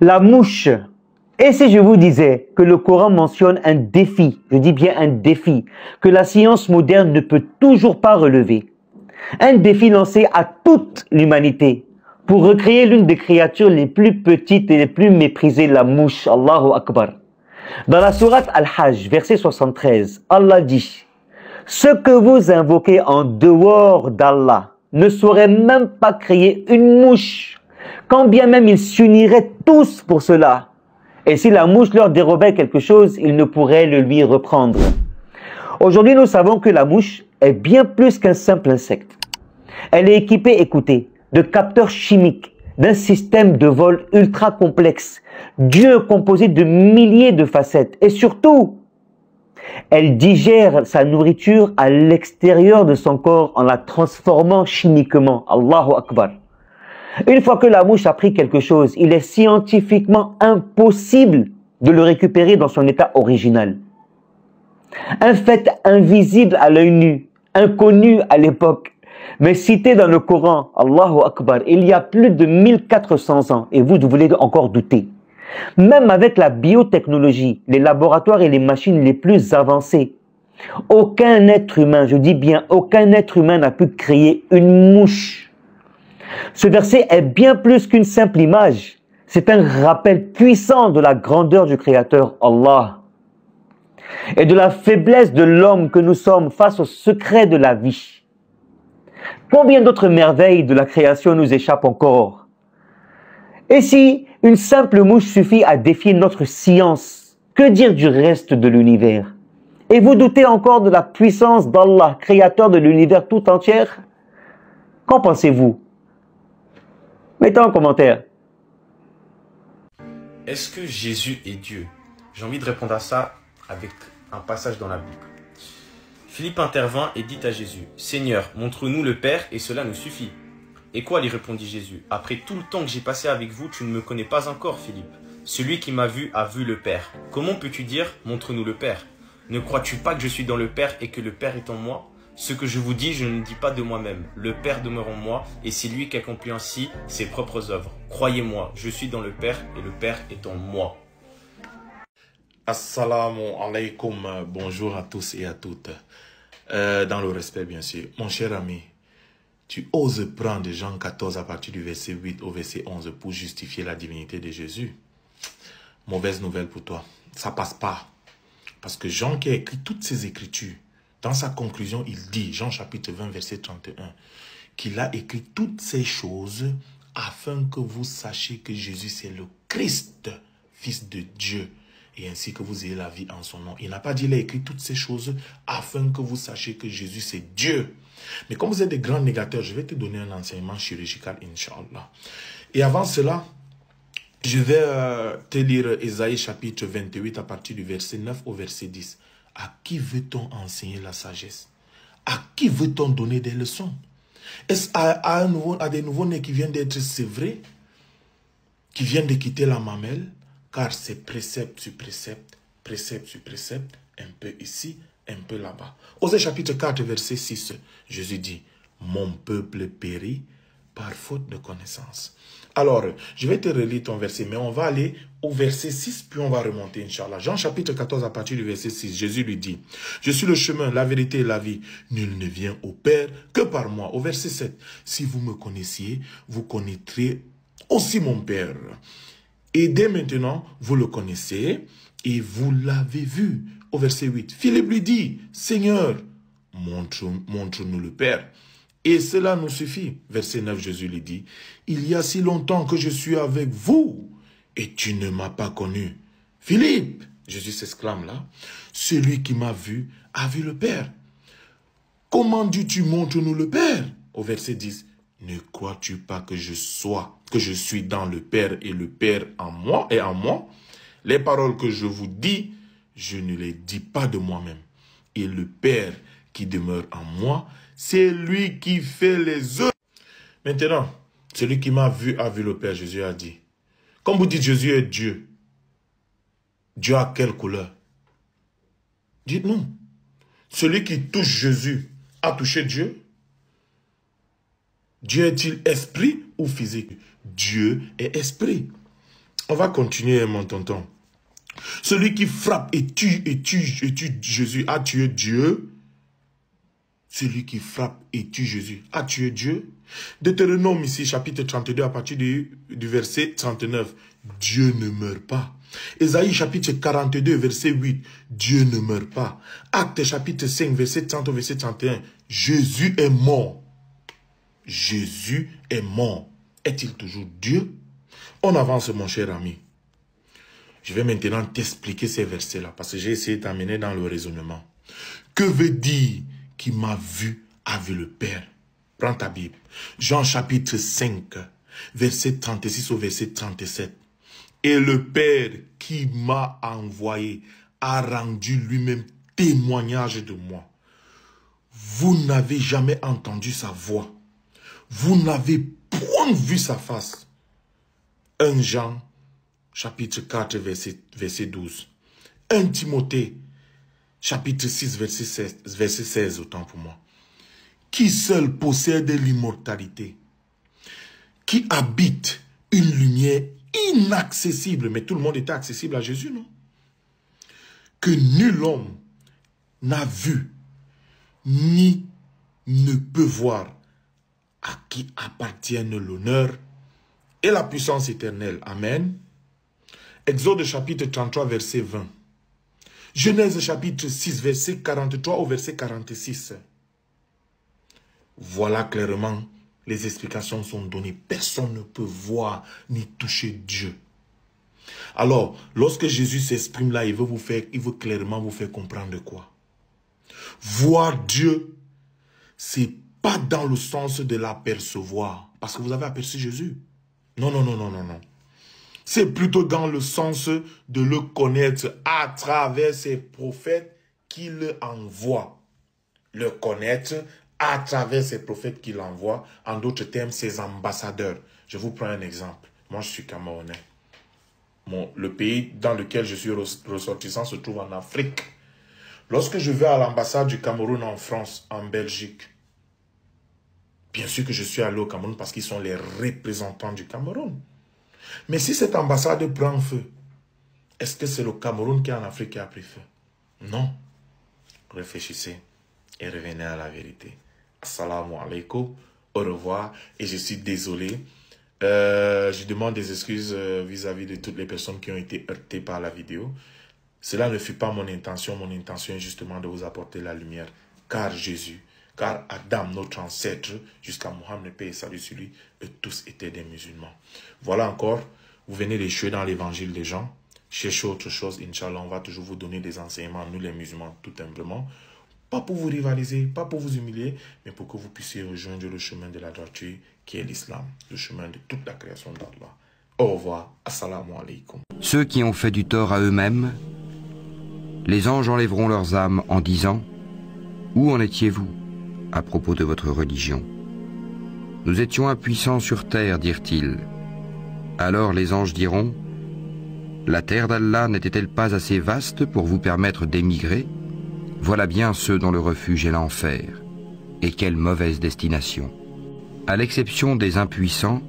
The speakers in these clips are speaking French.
La mouche. Et si je vous disais que le Coran mentionne un défi, je dis bien un défi, que la science moderne ne peut toujours pas relever. Un défi lancé à toute l'humanité pour recréer l'une des créatures les plus petites et les plus méprisées, la mouche. Allahu Akbar. Dans la sourate Al-Hajj, verset 73, Allah dit: ce que vous invoquez en dehors d'Allah ne saurait même pas créer une mouche, quand bien même ils s'uniraient tous pour cela. Et si la mouche leur dérobait quelque chose, ils ne pourraient le lui reprendre. Aujourd'hui, nous savons que la mouche est bien plus qu'un simple insecte. Elle est équipée, écoutez, de capteurs chimiques, d'un système de vol ultra complexe, Dieu composé de milliers de facettes. Et surtout, elle digère sa nourriture à l'extérieur de son corps en la transformant chimiquement. Allahu Akbar. Une fois que la mouche a pris quelque chose, il est scientifiquement impossible de le récupérer dans son état original. Un fait invisible à l'œil nu, inconnu à l'époque, mais cité dans le Coran, Allahu Akbar, il y a plus de 1400 ans, et vous voulez encore douter. Même avec la biotechnologie, les laboratoires et les machines les plus avancées, aucun être humain, je dis bien aucun être humain n'a pu créer une mouche. Ce verset est bien plus qu'une simple image. C'est un rappel puissant de la grandeur du Créateur, Allah, et de la faiblesse de l'homme que nous sommes face au secret de la vie. Combien d'autres merveilles de la création nous échappent encore? Et si une simple mouche suffit à défier notre science, que dire du reste de l'univers? Et vous doutez encore de la puissance d'Allah, créateur de l'univers tout entier? Qu'en pensez-vous? Mettez en commentaire. Est-ce que Jésus est Dieu? J'ai envie de répondre à ça avec un passage dans la Bible. Philippe intervint et dit à Jésus: Seigneur, montre-nous le Père et cela nous suffit. Et quoi, lui répondit Jésus, après tout le temps que j'ai passé avec vous, tu ne me connais pas encore, Philippe. Celui qui m'a vu a vu le Père. Comment peux-tu dire, montre-nous le Père? Ne crois-tu pas que je suis dans le Père et que le Père est en moi? Ce que je vous dis, je ne dis pas de moi-même. Le Père demeure en moi et c'est lui qui accomplit ainsi ses propres œuvres. Croyez-moi, je suis dans le Père et le Père est en moi. Assalamu alaikum, bonjour à tous et à toutes. Dans le respect, bien sûr. Mon cher ami, tu oses prendre Jean 14 à partir du verset 8 au verset 11 pour justifier la divinité de Jésus. Mauvaise nouvelle pour toi. Ça passe pas. Parce que Jean qui a écrit toutes ces écritures, dans sa conclusion, il dit, Jean chapitre 20, verset 31, qu'il a écrit toutes ces choses afin que vous sachiez que Jésus c'est le Christ, Fils de Dieu, et ainsi que vous ayez la vie en son nom. Il n'a pas dit, il a écrit toutes ces choses afin que vous sachiez que Jésus c'est Dieu. Mais comme vous êtes des grands négateurs, je vais te donner un enseignement chirurgical, Inch'Allah. Et avant cela, je vais te lire Ésaïe chapitre 28 à partir du verset 9 au verset 10. À qui veut-on enseigner la sagesse? À qui veut-on donner des leçons? Est-ce à des nouveaux-nés qui viennent d'être sévrés, qui viennent de quitter la mamelle? Car c'est précepte sur précepte, précepte sur précepte, un peu ici, un peu là-bas. Osée chapitre 4, verset 6, Jésus dit, « Mon peuple périt par faute de connaissance. » Alors, je vais te relire ton verset, mais on va aller au verset 6, puis on va remonter, Inch'Allah. Jean chapitre 14, à partir du verset 6, Jésus lui dit, « Je suis le chemin, la vérité et la vie. Nul ne vient au Père que par moi. » Au verset 7, « Si vous me connaissiez, vous connaîtrez aussi mon Père. Et dès maintenant, vous le connaissez et vous l'avez vu. » Au verset 8, Philippe lui dit, « Seigneur, montre-nous le Père. » Et cela nous suffit. Verset 9, Jésus lui dit, « Il y a si longtemps que je suis avec vous et tu ne m'as pas connu. » Philippe, Jésus s'exclame là, « Celui qui m'a vu a vu le Père. Comment dis-tu, montre-nous le Père? » Au verset 10, « Ne crois-tu pas que je suis dans le Père et le Père en moi et en moi? Les paroles que je vous dis, je ne les dis pas de moi-même. Et le Père qui demeure en moi, c'est lui qui fait les œuvres. » Maintenant, celui qui m'a vu a vu le Père, Jésus a dit. Comme vous dites, Jésus est Dieu. Dieu a quelle couleur? Dites-nous. Celui qui touche Jésus a touché Dieu? Dieu est-il esprit ou physique? Dieu est esprit. On va continuer, mon tonton. Celui qui frappe et tue Jésus a tué Dieu. Celui qui frappe et tue Jésus a tué Dieu. Deutéronome ici, chapitre 32, à partir du verset 39. Dieu ne meurt pas. Ésaïe chapitre 42, verset 8. Dieu ne meurt pas. Actes chapitre 5, verset 30 au verset 31. Jésus est mort. Jésus est mort. Est-il toujours Dieu? On avance, mon cher ami. Je vais maintenant t'expliquer ces versets-là, parce que j'ai essayé de t'amener dans le raisonnement. Que veut dire qui m'a vu a vu le Père? Prends ta Bible. Jean chapitre 5, verset 36 au verset 37. Et le Père qui m'a envoyé a rendu lui-même témoignage de moi. Vous n'avez jamais entendu sa voix. Vous n'avez point vu sa face. 1 Jean chapitre 4, verset 12. 1 Timothée, chapitre 6, verset 16, autant pour moi. Qui seul possède l'immortalité, qui habite une lumière inaccessible, mais tout le monde était accessible à Jésus, non? Que nul homme n'a vu, ni ne peut voir, à qui appartiennent l'honneur et la puissance éternelle. Amen. Exode chapitre 33, verset 20. Genèse chapitre 6, verset 43 au verset 46. Voilà clairement, les explications sont données. Personne ne peut voir ni toucher Dieu. Alors, lorsque Jésus s'exprime là, il veut clairement vous faire comprendre quoi? Voir Dieu, c'est pas dans le sens de l'apercevoir. Parce que vous avez aperçu Jésus. Non, non, non, non, non, non. C'est plutôt dans le sens de le connaître à travers ses prophètes qu'il envoie. Le connaître à travers ces prophètes qu'il envoie, en d'autres termes, ses ambassadeurs. Je vous prends un exemple. Moi, je suis Camerounais. Le pays dans lequel je suis ressortissant se trouve en Afrique. Lorsque je vais à l'ambassade du Cameroun en France, en Belgique, bien sûr que je suis allé au Cameroun parce qu'ils sont les représentants du Cameroun. Mais si cette ambassade prend feu, est-ce que c'est le Cameroun qui est en Afrique qui a pris feu? Non. Réfléchissez et revenez à la vérité. Assalamu alaikum, au revoir, et je suis désolé. Je demande des excuses vis-à-vis de toutes les personnes qui ont été heurtées par la vidéo. Cela ne fut pas mon intention est justement de vous apporter la lumière. Car Jésus, car Adam, notre ancêtre, jusqu'à Mohammed, paix et salut sur lui, eux tous étaient des musulmans. Voilà encore, vous venez d'échouer dans l'évangile des gens. Cherchez autre chose, Inch'Allah, on va toujours vous donner des enseignements, nous les musulmans, tout simplement. Pas pour vous rivaliser, pas pour vous humilier, mais pour que vous puissiez rejoindre le chemin de la droiture qui est l'islam, le chemin de toute la création d'Allah. Au revoir, assalamu alaikum. Ceux qui ont fait du tort à eux-mêmes, les anges enlèveront leurs âmes en disant « Où en étiez-vous à propos de votre religion ?» Nous étions impuissants sur terre, dirent-ils. Alors les anges diront « La terre d'Allah n'était-elle pas assez vaste pour vous permettre d'émigrer ? Voilà bien ceux dont le refuge est l'enfer. Et quelle mauvaise destination ! À l'exception des impuissants,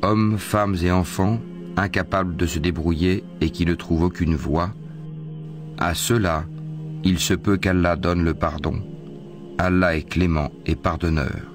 hommes, femmes et enfants, incapables de se débrouiller et qui ne trouvent aucune voie, à ceux-là, il se peut qu'Allah donne le pardon. Allah est clément et pardonneur.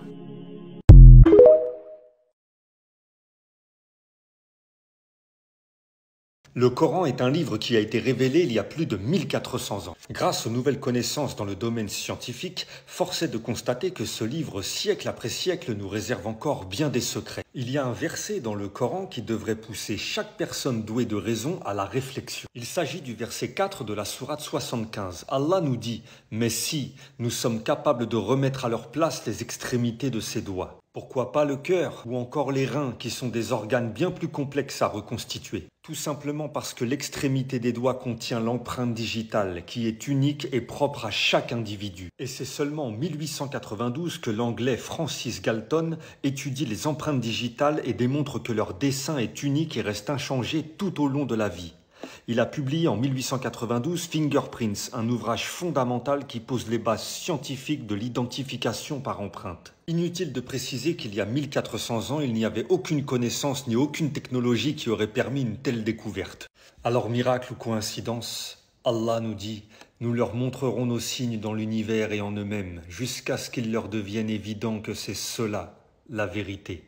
Le Coran est un livre qui a été révélé il y a plus de 1400 ans. Grâce aux nouvelles connaissances dans le domaine scientifique, force est de constater que ce livre, siècle après siècle, nous réserve encore bien des secrets. Il y a un verset dans le Coran qui devrait pousser chaque personne douée de raison à la réflexion. Il s'agit du verset 4 de la sourate 75. Allah nous dit « Mais si nous sommes capables de remettre à leur place les extrémités de ses doigts, pourquoi pas le cœur ou encore les reins qui sont des organes bien plus complexes à reconstituer ? Tout simplement parce que l'extrémité des doigts contient l'empreinte digitale qui est unique et propre à chaque individu. Et c'est seulement en 1892 que l'anglais Francis Galton étudie les empreintes digitales et démontre que leur dessin est unique et reste inchangé tout au long de la vie. Il a publié en 1892 Fingerprints, un ouvrage fondamental qui pose les bases scientifiques de l'identification par empreinte. Inutile de préciser qu'il y a 1400 ans, il n'y avait aucune connaissance ni aucune technologie qui aurait permis une telle découverte. Alors miracle ou coïncidence, Allah nous dit « Nous leur montrerons nos signes dans l'univers et en eux-mêmes, jusqu'à ce qu'il leur devienne évident que c'est cela, la vérité. »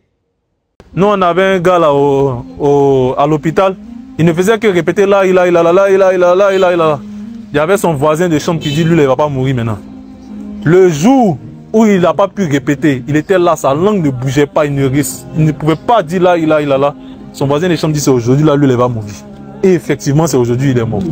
Nous, on avait un gars là à l'hôpital, il ne faisait que répéter là, il y avait son voisin de chambre qui dit, lui, il ne va pas mourir maintenant. Le jour où il n'a pas pu répéter, il était là, sa langue ne bougeait pas, il ne pouvait pas dire là. Son voisin de chambre dit, c'est aujourd'hui, là, lui, il va mourir. Et effectivement, c'est aujourd'hui, il est mort.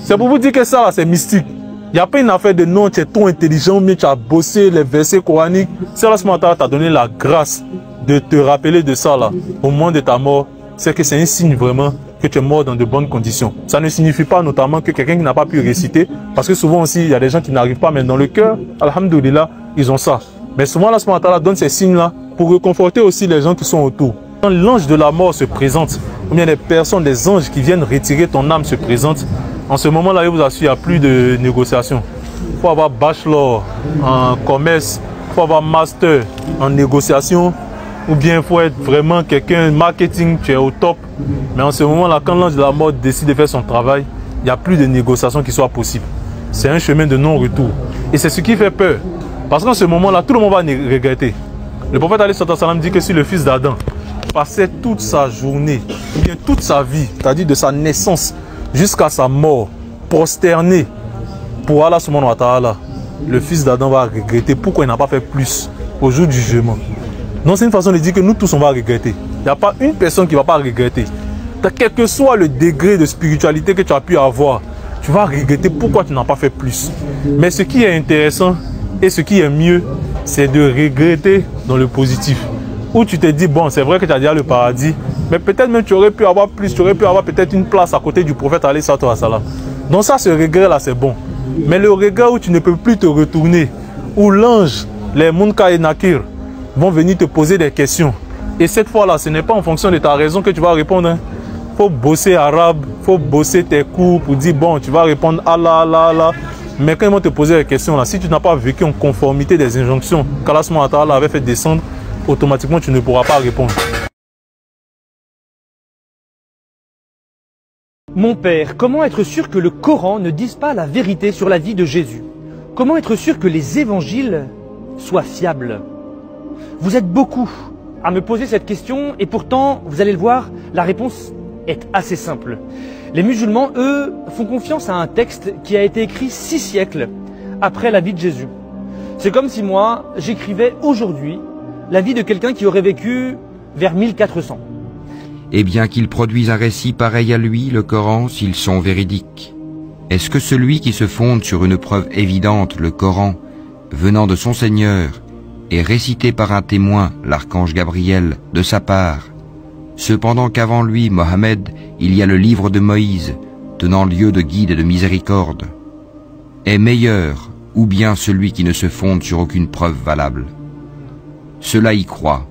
C'est pour vous dire que ça, c'est mystique. Il n'y a pas une affaire de non, tu es trop intelligent, mais tu as bossé les versets coraniques. C'est là ce matin, t'a donné la grâce de te rappeler de ça là, au moment de ta mort. C'est que c'est un signe vraiment que tu es mort dans de bonnes conditions. Ça ne signifie pas notamment que quelqu'un qui n'a pas pu réciter, parce que souvent aussi, il y a des gens qui n'arrivent pas, mais dans le cœur, alhamdoulilah, ils ont ça. Mais souvent, là, ce matin-là, donne ces signes-là pour réconforter aussi les gens qui sont autour. Quand l'ange de la mort se présente, ou bien les personnes, les anges qui viennent retirer ton âme se présentent, en ce moment-là, je vous assure, il n'y a plus de négociation. Il faut avoir bachelor en commerce, il faut avoir master en négociation, ou bien il faut être vraiment quelqu'un, marketing, tu es au top. Mais en ce moment-là, quand l'ange de la mort décide de faire son travail, il n'y a plus de négociation qui soit possible. C'est un chemin de non-retour. Et c'est ce qui fait peur. Parce qu'en ce moment-là, tout le monde va regretter. Le prophète alayhi salam dit que si le fils d'Adam passait toute sa journée, ou bien toute sa vie, c'est-à-dire de sa naissance jusqu'à sa mort, prosterné pour Allah subhanahu wa ta'ala, le fils d'Adam va regretter pourquoi il n'a pas fait plus au jour du jugement. Donc c'est une façon de dire que nous tous on va regretter. Il n'y a pas une personne qui ne va pas regretter. Quel que soit le degré de spiritualité que tu as pu avoir, tu vas regretter pourquoi tu n'as pas fait plus. Mais ce qui est intéressant et ce qui est mieux, c'est de regretter dans le positif. Où tu te dis, bon, c'est vrai que tu as déjà le paradis, mais peut-être même tu aurais pu avoir plus, tu aurais pu avoir peut-être une place à côté du prophète alayhi salam. Donc ça, ce regret-là, c'est bon. Mais le regret où tu ne peux plus te retourner, où l'ange, les Munkar et Nakir, vont venir te poser des questions. Et cette fois-là, ce n'est pas en fonction de ta raison que tu vas répondre. Hein. Faut bosser arabe, faut bosser tes cours pour dire, bon, tu vas répondre Allah, Allah, Allah. Mais quand ils vont te poser des questions, là, si tu n'as pas vécu en conformité des injonctions qu'Allah avait fait descendre, automatiquement, tu ne pourras pas répondre. Mon père, comment être sûr que le Coran ne dise pas la vérité sur la vie de Jésus? Comment être sûr que les évangiles soient fiables? Vous êtes beaucoup à me poser cette question et pourtant, vous allez le voir, la réponse est assez simple. Les musulmans, eux, font confiance à un texte qui a été écrit 6 siècles après la vie de Jésus. C'est comme si moi, j'écrivais aujourd'hui la vie de quelqu'un qui aurait vécu vers 1400. Et bien qu'il produise un récit pareil à lui, le Coran, s'ils sont véridiques, est-ce que celui qui se fonde sur une preuve évidente, le Coran, venant de son Seigneur, et récité par un témoin, l'archange Gabriel, de sa part, cependant qu'avant lui, Mohammed, il y a le livre de Moïse, tenant lieu de guide et de miséricorde, est meilleur, ou bien celui qui ne se fonde sur aucune preuve valable? Cela y croit,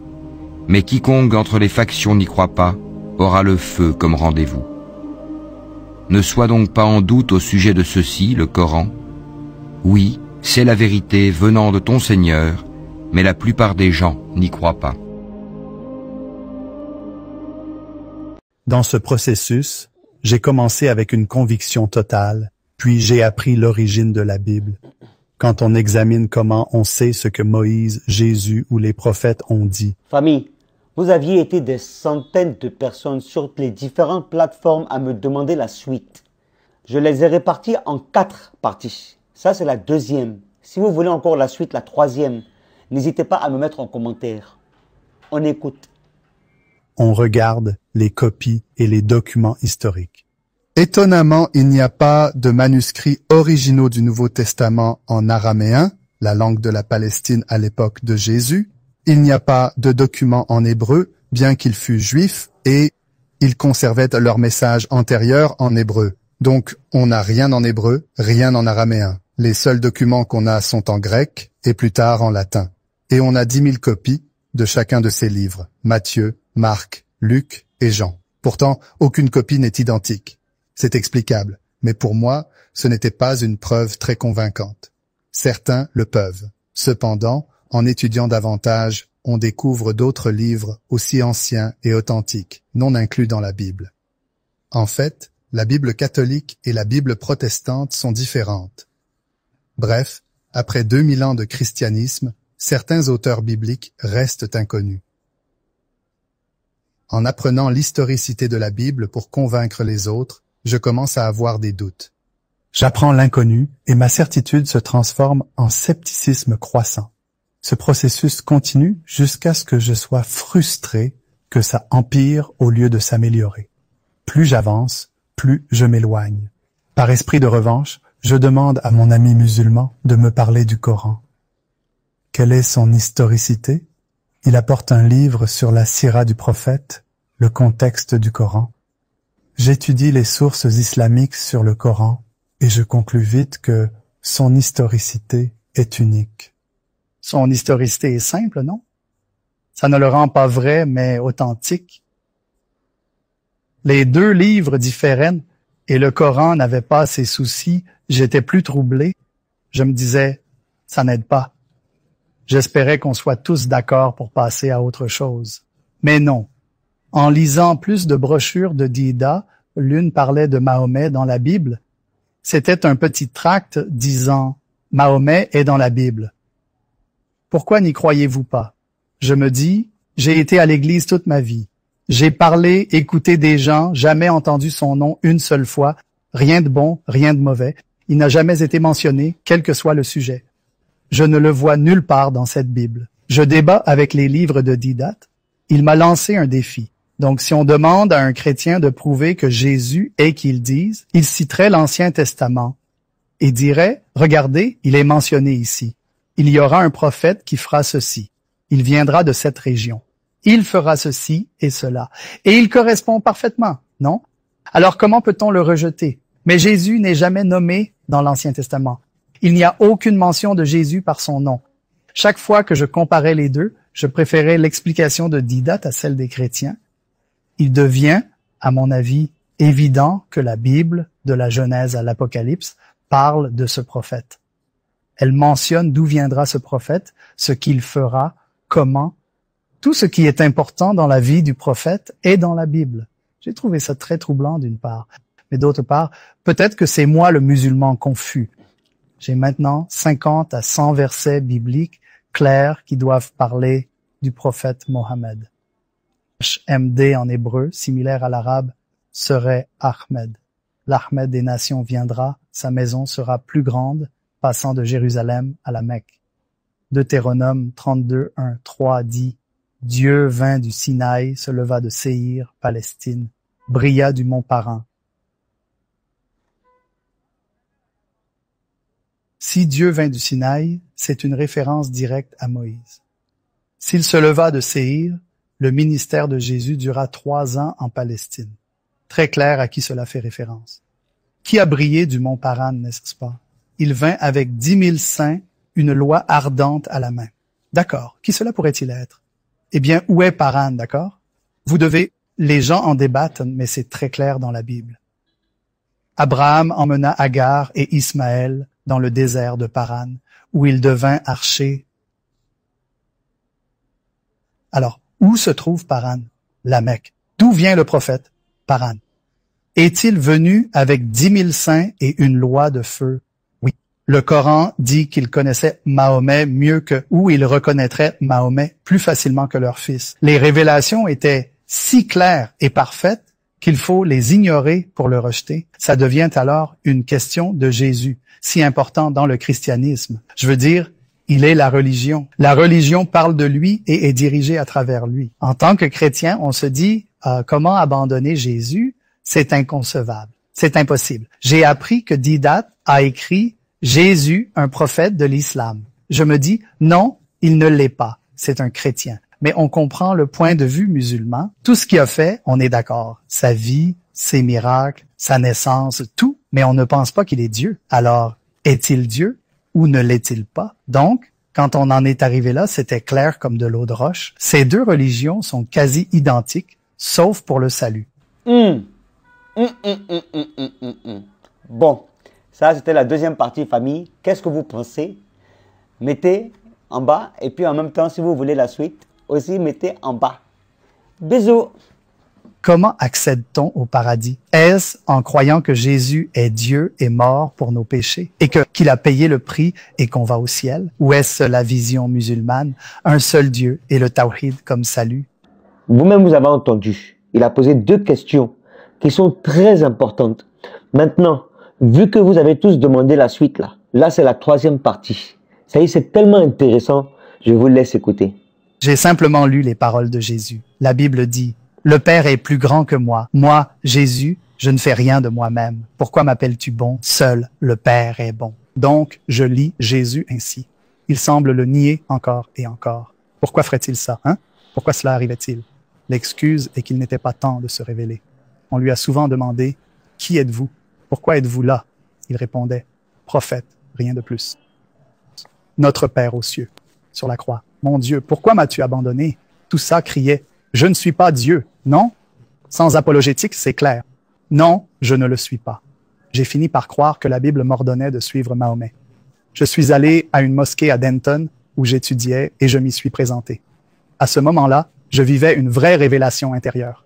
mais quiconque entre les factions n'y croit pas, aura le feu comme rendez-vous. Ne sois donc pas en doute au sujet de ceci, le Coran. Oui, c'est la vérité venant de ton Seigneur, mais la plupart des gens n'y croient pas. Dans ce processus, j'ai commencé avec une conviction totale, puis j'ai appris l'origine de la Bible. Quand on examine comment on sait ce que Moïse, Jésus ou les prophètes ont dit. Famille, vous aviez été des centaines de personnes sur les différentes plateformes à me demander la suite. Je les ai répartis en 4 parties. Ça, c'est la 2e. Si vous voulez encore la suite, la 3e, n'hésitez pas à me mettre en commentaire. On écoute. On regarde les copies et les documents historiques. Étonnamment, il n'y a pas de manuscrits originaux du Nouveau Testament en araméen, la langue de la Palestine à l'époque de Jésus. Il n'y a pas de documents en hébreu, bien qu'il fût juif, et ils conservaient leur message antérieur en hébreu. Donc, on n'a rien en hébreu, rien en araméen. Les seuls documents qu'on a sont en grec, et plus tard en latin. Et on a 10 000 copies de chacun de ces livres, Matthieu, Marc, Luc et Jean. Pourtant, aucune copie n'est identique. C'est explicable, mais pour moi, ce n'était pas une preuve très convaincante. Certains le peuvent. Cependant, En étudiant davantage, on découvre d'autres livres aussi anciens et authentiques, non inclus dans la Bible. En fait, la Bible catholique et la Bible protestante sont différentes. Bref, après 2000 ans de christianisme, certains auteurs bibliques restent inconnus. En apprenant l'historicité de la Bible pour convaincre les autres, je commence à avoir des doutes. J'apprends l'inconnu et ma certitude se transforme en scepticisme croissant. Ce processus continue jusqu'à ce que je sois frustré que ça empire au lieu de s'améliorer. Plus j'avance, plus je m'éloigne. Par esprit de revanche, je demande à mon ami musulman de me parler du Coran. Quelle est son historicité? Il apporte un livre sur la sira du prophète, le contexte du Coran. J'étudie les sources islamiques sur le Coran et je conclus vite que son historicité est unique. Son historicité est simple, non? Ça ne le rend pas vrai, mais authentique. Les deux livres différaient et le Coran n'avait pas ses soucis. J'étais plus troublé. Je me disais, ça n'aide pas. J'espérais qu'on soit tous d'accord pour passer à autre chose. Mais non. En lisant plus de brochures de Dida, l'une parlait de Mahomet dans la Bible. C'était un petit tract disant « Mahomet est dans la Bible ». Pourquoi n'y croyez-vous pas? Je me dis, j'ai été à l'église toute ma vie. J'ai parlé, écouté des gens, jamais entendu son nom une seule fois, rien de bon, rien de mauvais. Il n'a jamais été mentionné, quel que soit le sujet. Je ne le vois nulle part dans cette Bible. Je débat avec les livres de Didat. Il m'a lancé un défi. Donc, si on demande à un chrétien de prouver que Jésus est qui ils disent, il citerait l'Ancien Testament et dirait, regardez, il est mentionné ici. Il y aura un prophète qui fera ceci. Il viendra de cette région. Il fera ceci et cela. Et il correspond parfaitement, non? Alors comment peut-on le rejeter? Mais Jésus n'est jamais nommé dans l'Ancien Testament. Il n'y a aucune mention de Jésus par son nom. Chaque fois que je comparais les deux, je préférais l'explication de Didat à celle des chrétiens. Il devient, à mon avis, évident que la Bible, de la Genèse à l'Apocalypse, parle de ce prophète. Elle mentionne d'où viendra ce prophète, ce qu'il fera, comment. Tout ce qui est important dans la vie du prophète est dans la Bible. J'ai trouvé ça très troublant d'une part. Mais d'autre part, peut-être que c'est moi le musulman confus. J'ai maintenant 50 à 100 versets bibliques clairs qui doivent parler du prophète Mohammed. HMD en hébreu, similaire à l'arabe, serait Ahmed. L'Ahmed des nations viendra, sa maison sera plus grande, passant de Jérusalem à la Mecque. Deutéronome 32, 1, 3 dit « Dieu vint du Sinaï, se leva de Séhir, Palestine, brilla du mont Paran. » Si Dieu vint du Sinaï, c'est une référence directe à Moïse. S'il se leva de Séhir, le ministère de Jésus dura 3 ans en Palestine. Très clair à qui cela fait référence. Qui a brillé du mont Paran, n'est-ce pas? Il vint avec 10 000 saints, une loi ardente à la main. D'accord. Qui cela pourrait-il être? Eh bien, où est Paran, d'accord? Les gens en débattent, mais c'est très clair dans la Bible. Abraham emmena Agar et Ismaël dans le désert de Paran, où il devint archer. Alors, où se trouve Paran? La Mecque. D'où vient le prophète? Paran. Est-il venu avec 10 000 saints et une loi de feu? Oui. Le Coran dit qu'il connaissait Mahomet mieux que, ou il reconnaîtrait Mahomet plus facilement que leur fils. Les révélations étaient si claires et parfaites qu'il faut les ignorer pour le rejeter. Ça devient alors une question de Jésus, si important dans le christianisme. Je veux dire, il est la religion. La religion parle de lui et est dirigée à travers lui. En tant que chrétien, on se dit, comment abandonner Jésus? C'est inconcevable. C'est impossible. J'ai appris que Didat a écrit Jésus, un prophète de l'islam. Je me dis, non, il ne l'est pas. C'est un chrétien. Mais on comprend le point de vue musulman. Tout ce qu'il a fait, on est d'accord. Sa vie, ses miracles, sa naissance, tout. Mais on ne pense pas qu'il est Dieu. Alors, est-il Dieu ou ne l'est-il pas? Donc, quand on en est arrivé là, c'était clair comme de l'eau de roche. Ces deux religions sont quasi identiques, sauf pour le salut. Bon, ça c'était la deuxième partie, famille. Qu'est-ce que vous pensez? Mettez en bas. Et puis en même temps, si vous voulez la suite, aussi mettez en bas. Bisous. Comment accède-t-on au paradis? Est-ce en croyant que Jésus est Dieu et mort pour nos péchés et qu'il a payé le prix et qu'on va au ciel? Ou est-ce la vision musulmane, un seul Dieu et le tawhid comme salut? Vous-même, vous avez entendu. Il a posé 2 questions qui sont très importantes. Maintenant, vu que vous avez tous demandé la suite là c'est la 3e partie. Ça y est, c'est tellement intéressant, je vous laisse écouter. J'ai simplement lu les paroles de Jésus. La Bible dit: le Père est plus grand que moi. Moi, Jésus, je ne fais rien de moi-même. Pourquoi m'appelles-tu bon? Seul le Père est bon. Donc, je lis Jésus ainsi. Il semble le nier encore et encore. Pourquoi ferait-il ça, hein? Pourquoi cela arrivait-il? L'excuse est qu'il n'était pas temps de se révéler. On lui a souvent demandé: qui êtes-vous? Pourquoi êtes-vous là? Il répondait: prophète, rien de plus. Notre Père aux cieux, sur la croix. Mon Dieu, pourquoi m'as-tu abandonné? Tout ça criait: je ne suis pas Dieu, non? Sans apologétique, c'est clair. Non, je ne le suis pas. J'ai fini par croire que la Bible m'ordonnait de suivre Mahomet. Je suis allé à une mosquée à Denton où j'étudiais et je m'y suis présenté. À ce moment-là, je vivais une vraie révélation intérieure.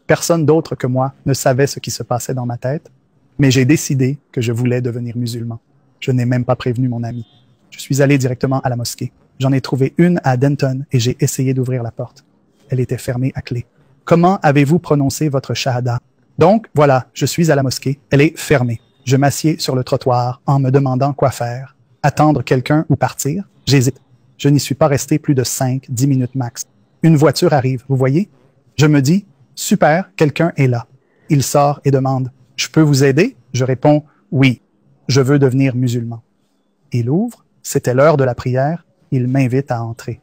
Personne d'autre que moi ne savait ce qui se passait dans ma tête, mais j'ai décidé que je voulais devenir musulman. Je n'ai même pas prévenu mon ami. Je suis allé directement à la mosquée. J'en ai trouvé une à Denton et j'ai essayé d'ouvrir la porte. Elle était fermée à clé. Comment avez-vous prononcé votre shahada? Donc, voilà, je suis à la mosquée. Elle est fermée. Je m'assieds sur le trottoir en me demandant quoi faire. Attendre quelqu'un ou partir? J'hésite. Je n'y suis pas resté plus de 5-10 minutes max. Une voiture arrive, vous voyez? Je me dis: super, quelqu'un est là. Il sort et demande: je peux vous aider? Je réponds: oui, je veux devenir musulman. Il ouvre, c'était l'heure de la prière, il m'invite à entrer.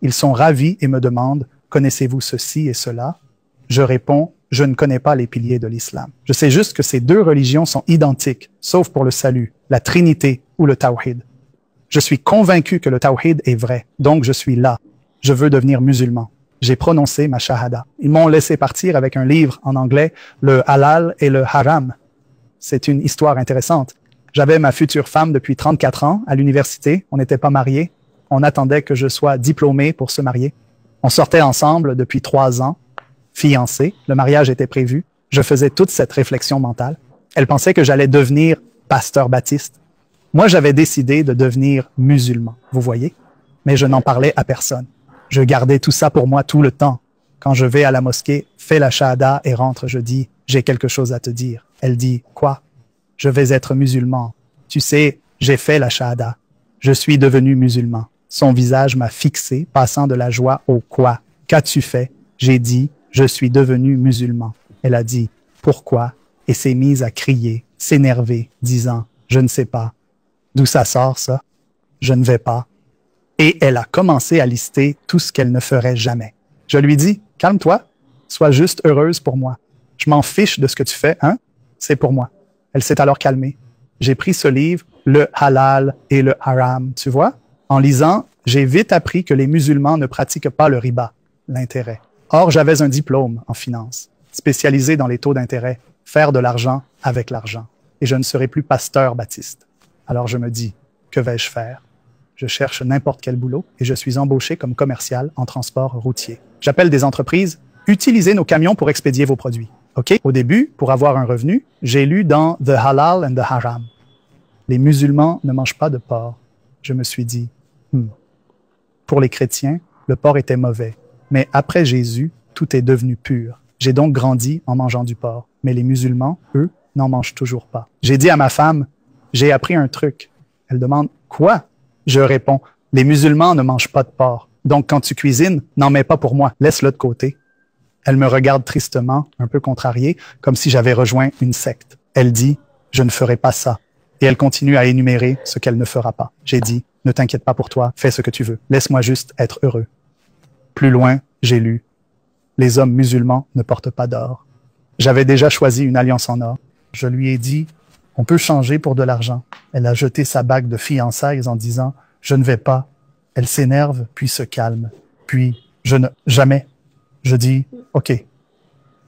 Ils sont ravis et me demandent: connaissez-vous ceci et cela? Je réponds: je ne connais pas les piliers de l'islam. Je sais juste que ces 2 religions sont identiques, sauf pour le salut, la Trinité ou le Tawhid. Je suis convaincu que le Tawhid est vrai, donc je suis là. Je veux devenir musulman. J'ai prononcé ma shahada. Ils m'ont laissé partir avec un livre en anglais, le halal et le haram. C'est une histoire intéressante. J'avais ma future femme depuis 34 ans à l'université. On n'était pas mariés. On attendait que je sois diplômé pour se marier. On sortait ensemble depuis 3 ans, fiancés. Le mariage était prévu. Je faisais toute cette réflexion mentale. Elle pensait que j'allais devenir pasteur baptiste. Moi, j'avais décidé de devenir musulman, vous voyez? Mais je n'en parlais à personne. Je gardais tout ça pour moi tout le temps. Quand je vais à la mosquée, fais la shahada et rentre, je dis: j'ai quelque chose à te dire. Elle dit: quoi? Je vais être musulman. Tu sais, j'ai fait la shahada. Je suis devenu musulman. Son visage m'a fixé, passant de la joie au quoi. Qu'as-tu fait? J'ai dit: je suis devenu musulman. Elle a dit: pourquoi? Et s'est mise à crier, s'énerver, disant: je ne sais pas. D'où ça sort, ça? Je ne vais pas. Et elle a commencé à lister tout ce qu'elle ne ferait jamais. Je lui dis: calme-toi, sois juste heureuse pour moi. Je m'en fiche de ce que tu fais, hein? C'est pour moi. Elle s'est alors calmée. J'ai pris ce livre, le halal et le haram, tu vois? En lisant, j'ai vite appris que les musulmans ne pratiquent pas le riba, l'intérêt. Or, j'avais un diplôme en finance, spécialisé dans les taux d'intérêt, faire de l'argent avec l'argent. Et je ne serai plus pasteur baptiste. Alors je me dis: que vais-je faire? Je cherche n'importe quel boulot et je suis embauché comme commercial en transport routier. J'appelle des entreprises: utilisez nos camions pour expédier vos produits. OK? Au début, pour avoir un revenu, j'ai lu dans The Halal and the Haram: les musulmans ne mangent pas de porc. Je me suis dit: Pour les chrétiens, le porc était mauvais. Mais après Jésus, tout est devenu pur. J'ai donc grandi en mangeant du porc. Mais les musulmans, eux, n'en mangent toujours pas. J'ai dit à ma femme: j'ai appris un truc. Elle demande: quoi? Je réponds: les musulmans ne mangent pas de porc. Donc quand tu cuisines, n'en mets pas pour moi. Laisse-le de côté. Elle me regarde tristement, un peu contrariée, comme si j'avais rejoint une secte. Elle dit: je ne ferai pas ça. Et elle continue à énumérer ce qu'elle ne fera pas. J'ai dit: ne t'inquiète pas pour toi, fais ce que tu veux. Laisse-moi juste être heureux. Plus loin, j'ai lu: les hommes musulmans ne portent pas d'or. J'avais déjà choisi une alliance en or. Je lui ai dit: on peut changer pour de l'argent. Elle a jeté sa bague de fiançailles en disant: je ne vais pas. Elle s'énerve, puis se calme. Puis, jamais. Je dis: OK.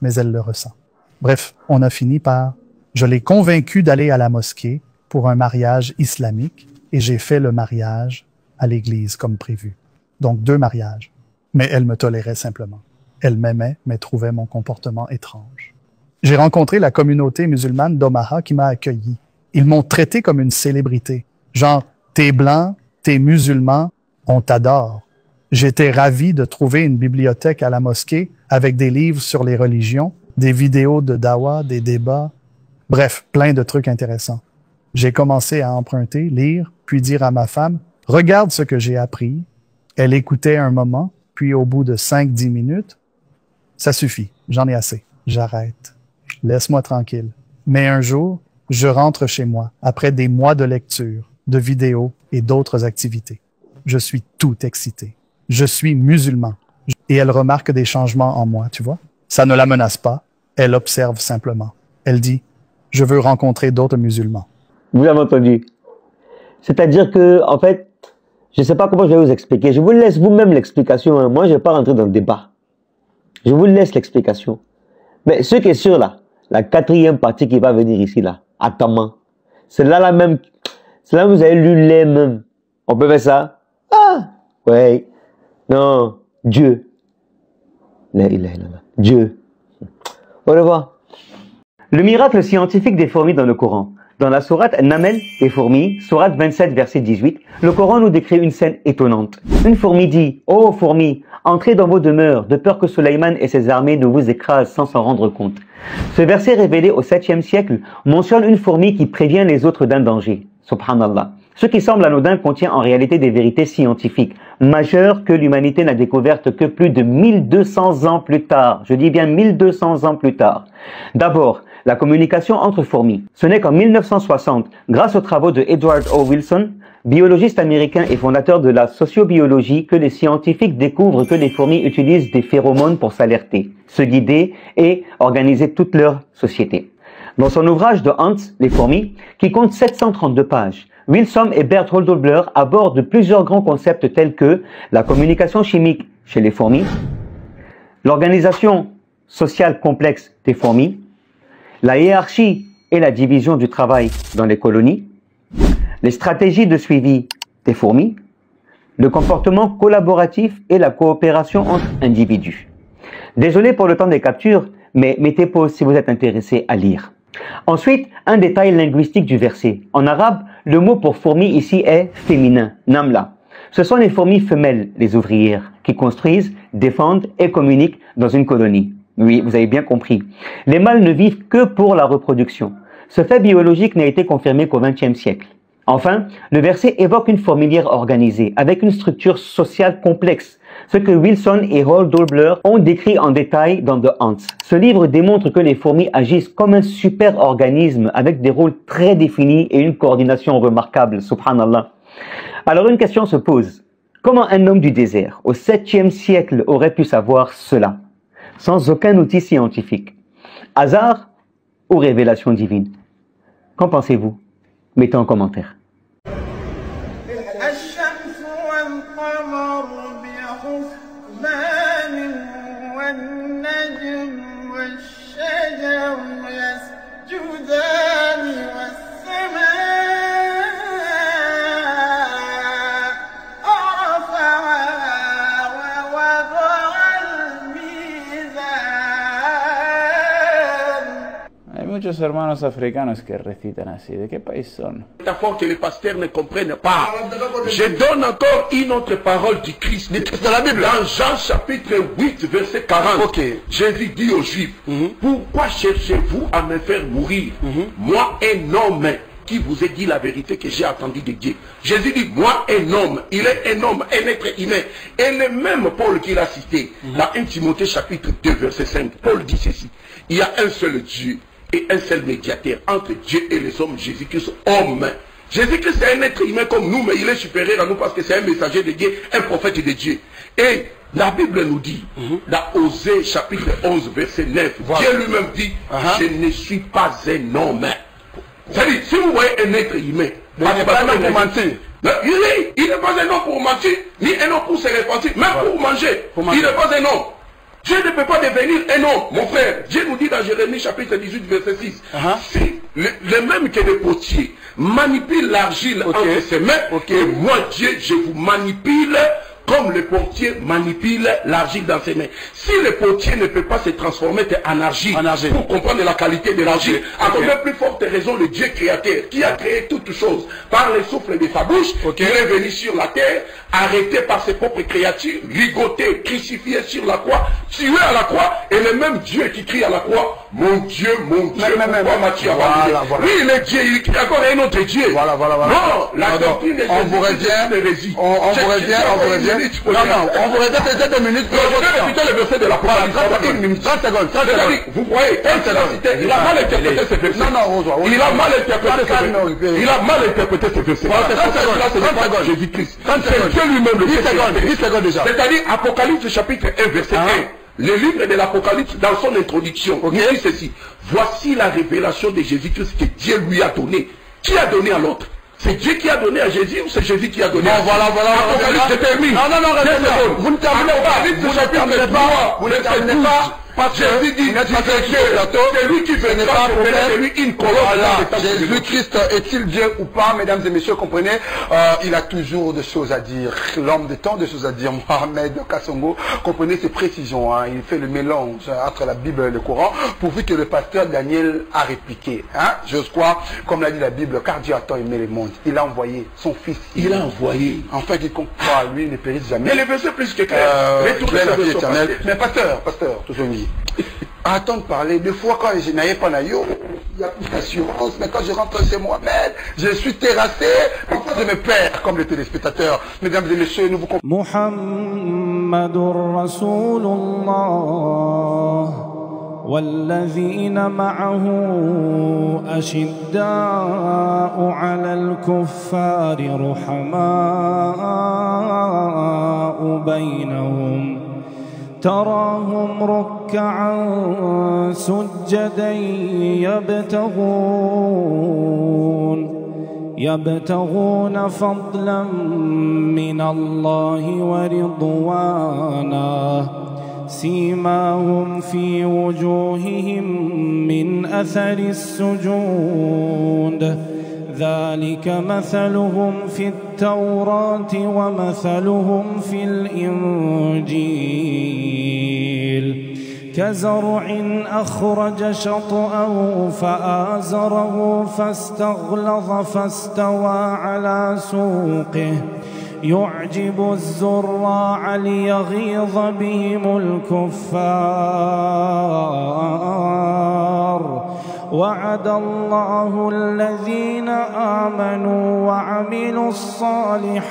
Mais elle le ressent. Bref, on a fini par... Je l'ai convaincue d'aller à la mosquée pour un mariage islamique et j'ai fait le mariage à l'église comme prévu. Donc 2 mariages. Mais elle me tolérait simplement. Elle m'aimait, mais trouvait mon comportement étrange. J'ai rencontré la communauté musulmane d'Omaha qui m'a accueilli. Ils m'ont traité comme une célébrité. Genre, t'es blanc, t'es musulman, on t'adore. J'étais ravi de trouver une bibliothèque à la mosquée avec des livres sur les religions, des vidéos de dawa, des débats, bref, plein de trucs intéressants. J'ai commencé à emprunter, lire, puis dire à ma femme, « Regarde ce que j'ai appris. » Elle écoutait un moment, puis au bout de 5-10 minutes, « Ça suffit, j'en ai assez, j'arrête. Laisse-moi tranquille. » Mais un jour, je rentre chez moi, après des mois de lecture, de vidéos et d'autres activités. Je suis tout excité. Je suis musulman. Et elle remarque des changements en moi, tu vois. Ça ne la menace pas, elle observe simplement. Elle dit, « Je veux rencontrer d'autres musulmans. » Vous avez entendu? C'est-à-dire que, en fait, je ne sais pas comment je vais vous expliquer. Je vous laisse vous-même l'explication. Hein. Moi, je ne vais pas rentrer dans le débat. Je vous laisse l'explication. Mais ce qui est sûr, là, la 4e partie qui va venir ici, là, à Taman, c'est là même, c'est là où vous avez lu les mêmes. On peut faire ça? Ah! Ouais. Non. Dieu. Dieu. Au revoir. Le miracle scientifique des fourmis dans le Coran. Dans la sourate Namel des fourmis, sourate 27, verset 18, le Coran nous décrit une scène étonnante. Une fourmi dit, « Ô fourmis, entrez dans vos demeures, de peur que Sulayman et ses armées ne vous écrasent sans s'en rendre compte. » Ce verset révélé au 7e siècle mentionne une fourmi qui prévient les autres d'un danger. Subhanallah. Ce qui semble anodin contient en réalité des vérités scientifiques majeures que l'humanité n'a découvertes que plus de 1200 ans plus tard. Je dis bien 1200 ans plus tard. D'abord, la communication entre fourmis. Ce n'est qu'en 1960, grâce aux travaux de Edward O. Wilson, biologiste américain et fondateur de la sociobiologie, que les scientifiques découvrent que les fourmis utilisent des phéromones pour s'alerter, se guider et organiser toute leur société. Dans son ouvrage de Ants, les fourmis, qui compte 732 pages, Wilson et Bert Holdobler abordent plusieurs grands concepts tels que la communication chimique chez les fourmis, l'organisation sociale complexe des fourmis, la hiérarchie et la division du travail dans les colonies, les stratégies de suivi des fourmis, le comportement collaboratif et la coopération entre individus. Désolé pour le temps des captures, mais mettez pause si vous êtes intéressé à lire. Ensuite, un détail linguistique du verset. En arabe, le mot pour fourmi ici est féminin, namla. Ce sont les fourmis femelles, les ouvrières, qui construisent, défendent et communiquent dans une colonie. Oui, vous avez bien compris. Les mâles ne vivent que pour la reproduction. Ce fait biologique n'a été confirmé qu'au XXe siècle. Enfin, le verset évoque une fourmilière organisée, avec une structure sociale complexe, ce que Wilson et Holdobler ont décrit en détail dans The Ants. Ce livre démontre que les fourmis agissent comme un super organisme, avec des rôles très définis et une coordination remarquable, subhanallah. Alors une question se pose. Comment un homme du désert, au 7e siècle, aurait pu savoir cela, sans aucun outil scientifique? Hasard ou révélation divine? Qu'en pensez-vous? Mettez en commentaire. Muchos hermanos africanos que recitan así. ¿De qué país son? Que les pasteurs ne comprennent pas. Je donne encore une autre parole du Christ. Dans la Bible, dans Jean chapitre 8, verset 40. Okay. Jésus dit aux Juifs, pourquoi cherchez-vous à me faire mourir? Moi, un homme qui vous ai dit la vérité que j'ai attendue de Dieu. Jésus dit, moi, un homme. Il est un homme, un être humain. Et le même Paul qui l'a cité, dans 1 Timothée chapitre 2, verset 5, Paul dit ceci. Il y a un seul Dieu et un seul médiateur entre Dieu et les hommes, Jésus-Christ, homme. Jésus-Christ est un être humain comme nous, mais il est supérieur à nous parce que c'est un messager de Dieu, un prophète de Dieu. Et la Bible nous dit, dans Osée chapitre 11, verset 9, Dieu lui-même dit, je ne suis pas un homme. C'est-à-dire, si vous voyez un être humain, il n'est pas un homme pour mentir. Il n'est pas un homme pour mentir, ni un homme pour se repentir, même pour manger. Il n'est pas un homme. Dieu ne peut pas devenir un homme, mon frère. Dieu nous dit dans Jérémie chapitre 18, verset 6, si les mêmes que les potiers manipulent l'argile entre ses mains, et moi Dieu, je vous manipule comme le potier manipule l'argile dans ses mains. Si le potier ne peut pas se transformer en argile, pour comprendre la qualité de l'argile, à combien plus forte raison le Dieu créateur, qui a créé toutes choses par le souffle de sa bouche, qui est venu sur la terre, arrêté par ses propres créatures, ligoté, crucifié sur la croix, tué à la croix, et le même Dieu qui crie à la croix, mon Dieu, pourquoi m'as-tu abandonné? Oui, il est Dieu, il crie encore un autre Dieu. Non, la doctrine est on vous revient. Non, on vous répète cette minute. Je vais répéter le verset de la parole. 30 secondes. Vous voyez, il a mal interprété ce verset. Il a mal interprété ce verset. Il a mal interprété ce verset. 30 secondes. Jésus-Christ. C'est Dieu lui-même le fait. 10 secondes déjà. C'est-à-dire Apocalypse chapitre 1 verset 1. Le livre de l'Apocalypse, dans son introduction, il dit ceci. Voici la révélation de Jésus-Christ que Dieu lui a donné. Qui a donné à l'autre? C'est Dieu qui a donné à Jésus ou c'est Jésus qui a donné à Jésus? Voilà. Apocalypse, je termine. Non, vous ne terminez pas. Vous ne terminez pas. Jésus dit, c'est lui qui fait une colonne. Jésus-Christ est-il Dieu ou pas, mesdames et messieurs, comprenez, il a toujours des choses à dire. L'homme de tant de choses à dire, Mohamed Kassongo, comprenez ses précisions. Il fait le mélange entre la Bible et le Coran, pourvu que le pasteur Daniel a répliqué. J'ose croire, comme l'a dit la Bible, car Dieu a tant aimé le monde. Il a envoyé son fils. Il a envoyé. Enfin, quiconque croit à lui ne périsse jamais. Mais le verset plus que clair. Mais pasteur, toujours mis. Attends de parler. Des fois, quand je n'avais pas naïo, il y a plus d'assurance. Mais quand je rentre chez Mohamed, je suis terrassé. Pourquoi je me perds comme les téléspectateurs? Mesdames et messieurs, nous vous comprenons. Muhammadur Rasulullah والذين معه أشداء على الكفار رحماء بينهم تراهم ركعا سجدا يبتغون فضلا من الله ورضوانا سيماهم في وجوههم من أثر السجود ذلك مثلهم في التوراة ومثلهم في الإنجيل كزرع أخرج شطأه فآزره فاستغلظ فاستوى على سوقه يعجب الزراع ليغيظ بهم الكفار وعد الله الذين آمنوا وعملوا الصالحات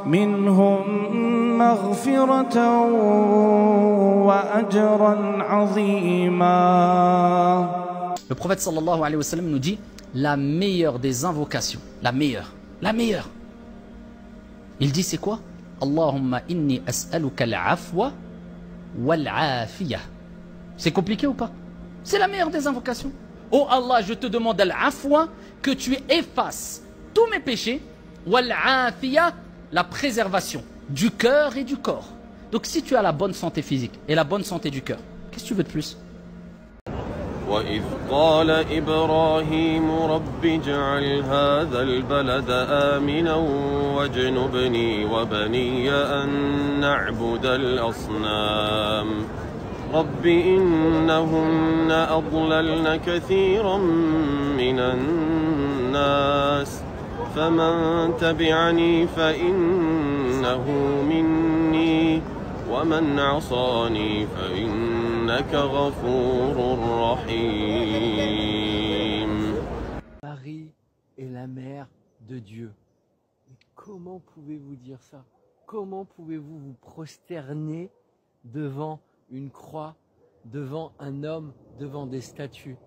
منهم مغفرة وأجرا عظيما. Le prophète sallallahu alayhi wa sallam nous dit la meilleure des invocations, la meilleure. Il dit c'est quoi? Allahumma inni as'aluka al-afwa wal-afiyah. C'est compliqué ou pas? C'est la meilleure des invocations. Oh Allah, je te demande al-afwa, que tu effaces tous mes péchés, wal-afiyah, la préservation du cœur et du corps. Donc si tu as la bonne santé physique et la bonne santé du cœur, qu'est-ce que tu veux de plus? وإذ قال إبراهيم رب اجعل هذا البلد آمنا واجنبني وبني أن نعبد الأصنام رب إنهن أضللن كثيرا من الناس فمن تبعني فإنه مني ومن عصاني فإنك غفور رحيم. Marie est la mère de Dieu. Mais comment pouvez-vous dire ça? Comment pouvez-vous vous prosterner devant une croix, devant un homme, devant des statues?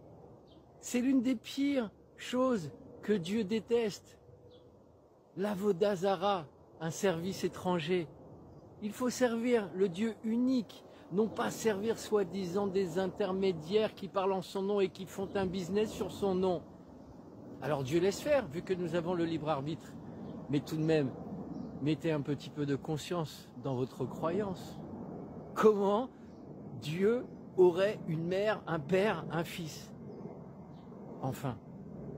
C'est l'une des pires choses que Dieu déteste. L'avodazara, un service étranger. Il faut servir le Dieu unique, non pas servir soi-disant des intermédiaires qui parlent en son nom et qui font un business sur son nom. Alors Dieu laisse faire, vu que nous avons le libre arbitre. Mais tout de même, mettez un petit peu de conscience dans votre croyance. Comment Dieu aurait une mère, un père, un fils. Enfin,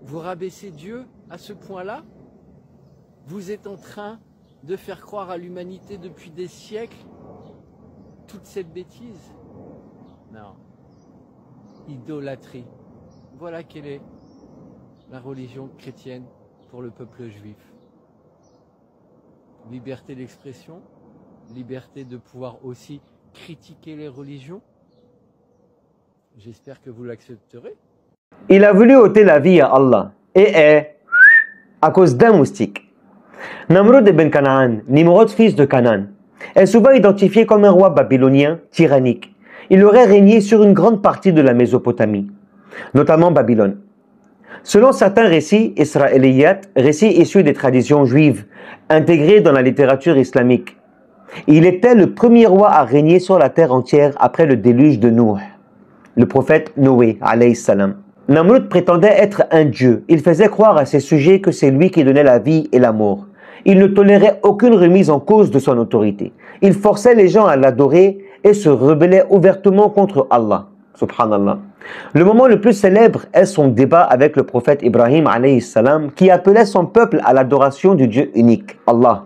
vous rabaissez Dieu à ce point-là? Vous êtes en train de faire croire à l'humanité depuis des siècles toute cette bêtise? Non. Idolâtrie. Voilà quelle est la religion chrétienne pour le peuple juif. Liberté d'expression, liberté de pouvoir aussi critiquer les religions. J'espère que vous l'accepterez. Il a voulu ôter la vie à Allah et est à cause d'un moustique. Namrud ibn Canaan, Nimrod fils de Canaan, est souvent identifié comme un roi babylonien tyrannique. Il aurait régné sur une grande partie de la Mésopotamie, notamment Babylone. Selon certains récits israéliyates, récits issus des traditions juives, intégrés dans la littérature islamique, il était le premier roi à régner sur la terre entière après le déluge de Nouh, le prophète Noé, alayhi salam. Namrud prétendait être un dieu. Il faisait croire à ses sujets que c'est lui qui donnait la vie et la mort. Il ne tolérait aucune remise en cause de son autorité. Il forçait les gens à l'adorer et se rebellait ouvertement contre Allah. Subhanallah. Le moment le plus célèbre est son débat avec le prophète Ibrahim alayhi salam qui appelait son peuple à l'adoration du Dieu unique, Allah.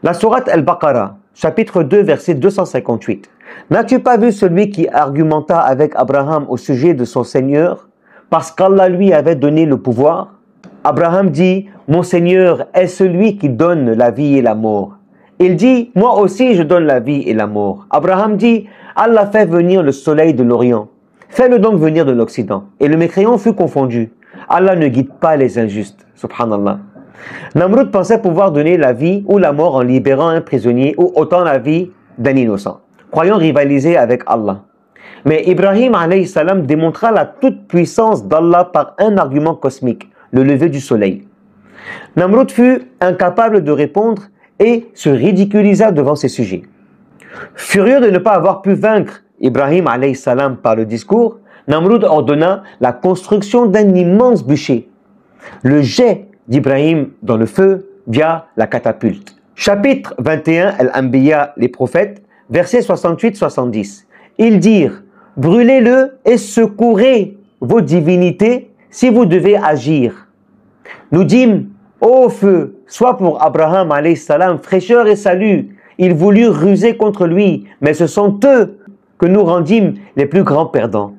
La sourate Al-Baqarah, chapitre 2, verset 258. N'as-tu pas vu celui qui argumenta avec Abraham au sujet de son Seigneur parce qu'Allah lui avait donné le pouvoir? Abraham dit, mon Seigneur est celui qui donne la vie et la mort. Il dit, moi aussi je donne la vie et la mort. Abraham dit, Allah fait venir le soleil de l'Orient. Fais-le donc venir de l'Occident. Et le mécréant fut confondu. Allah ne guide pas les injustes. Subhanallah. Namrud pensait pouvoir donner la vie ou la mort en libérant un prisonnier ou ôtant la vie d'un innocent, croyant rivaliser avec Allah. Mais Ibrahim alayhi salam démontra la toute-puissance d'Allah par un argument cosmique, le lever du soleil. Namrud fut incapable de répondre et se ridiculisa devant ses sujets. Furieux de ne pas avoir pu vaincre Ibrahim alayhi salam par le discours, Namrud ordonna la construction d'un immense bûcher, le jet d'Ibrahim dans le feu via la catapulte. Chapitre 21, Al-Anbiya, les prophètes, versets 68-70. Ils dirent, brûlez-le et secourez vos divinités si vous devez agir. Nous dîmes, ô feu, sois pour Abraham alayhi salam fraîcheur et salut. Ils voulurent ruser contre lui, mais ce sont eux que nous rendîmes les plus grands perdants.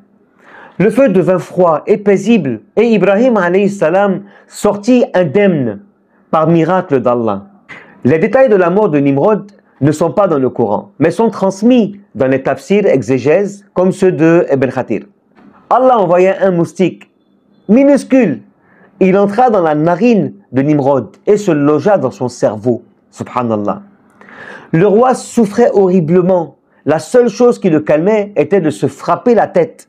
Le feu devint froid et paisible, et Ibrahim alayhi salam sortit indemne par miracle d'Allah. Les détails de la mort de Nimrod ne sont pas dans le Coran, mais sont transmis dans les tafsirs exégèses comme ceux de Ibn Khatir. Allah envoya un moustique minuscule. Il entra dans la narine de Nimrod et se logea dans son cerveau. Subhanallah. Le roi souffrait horriblement. La seule chose qui le calmait était de se frapper la tête.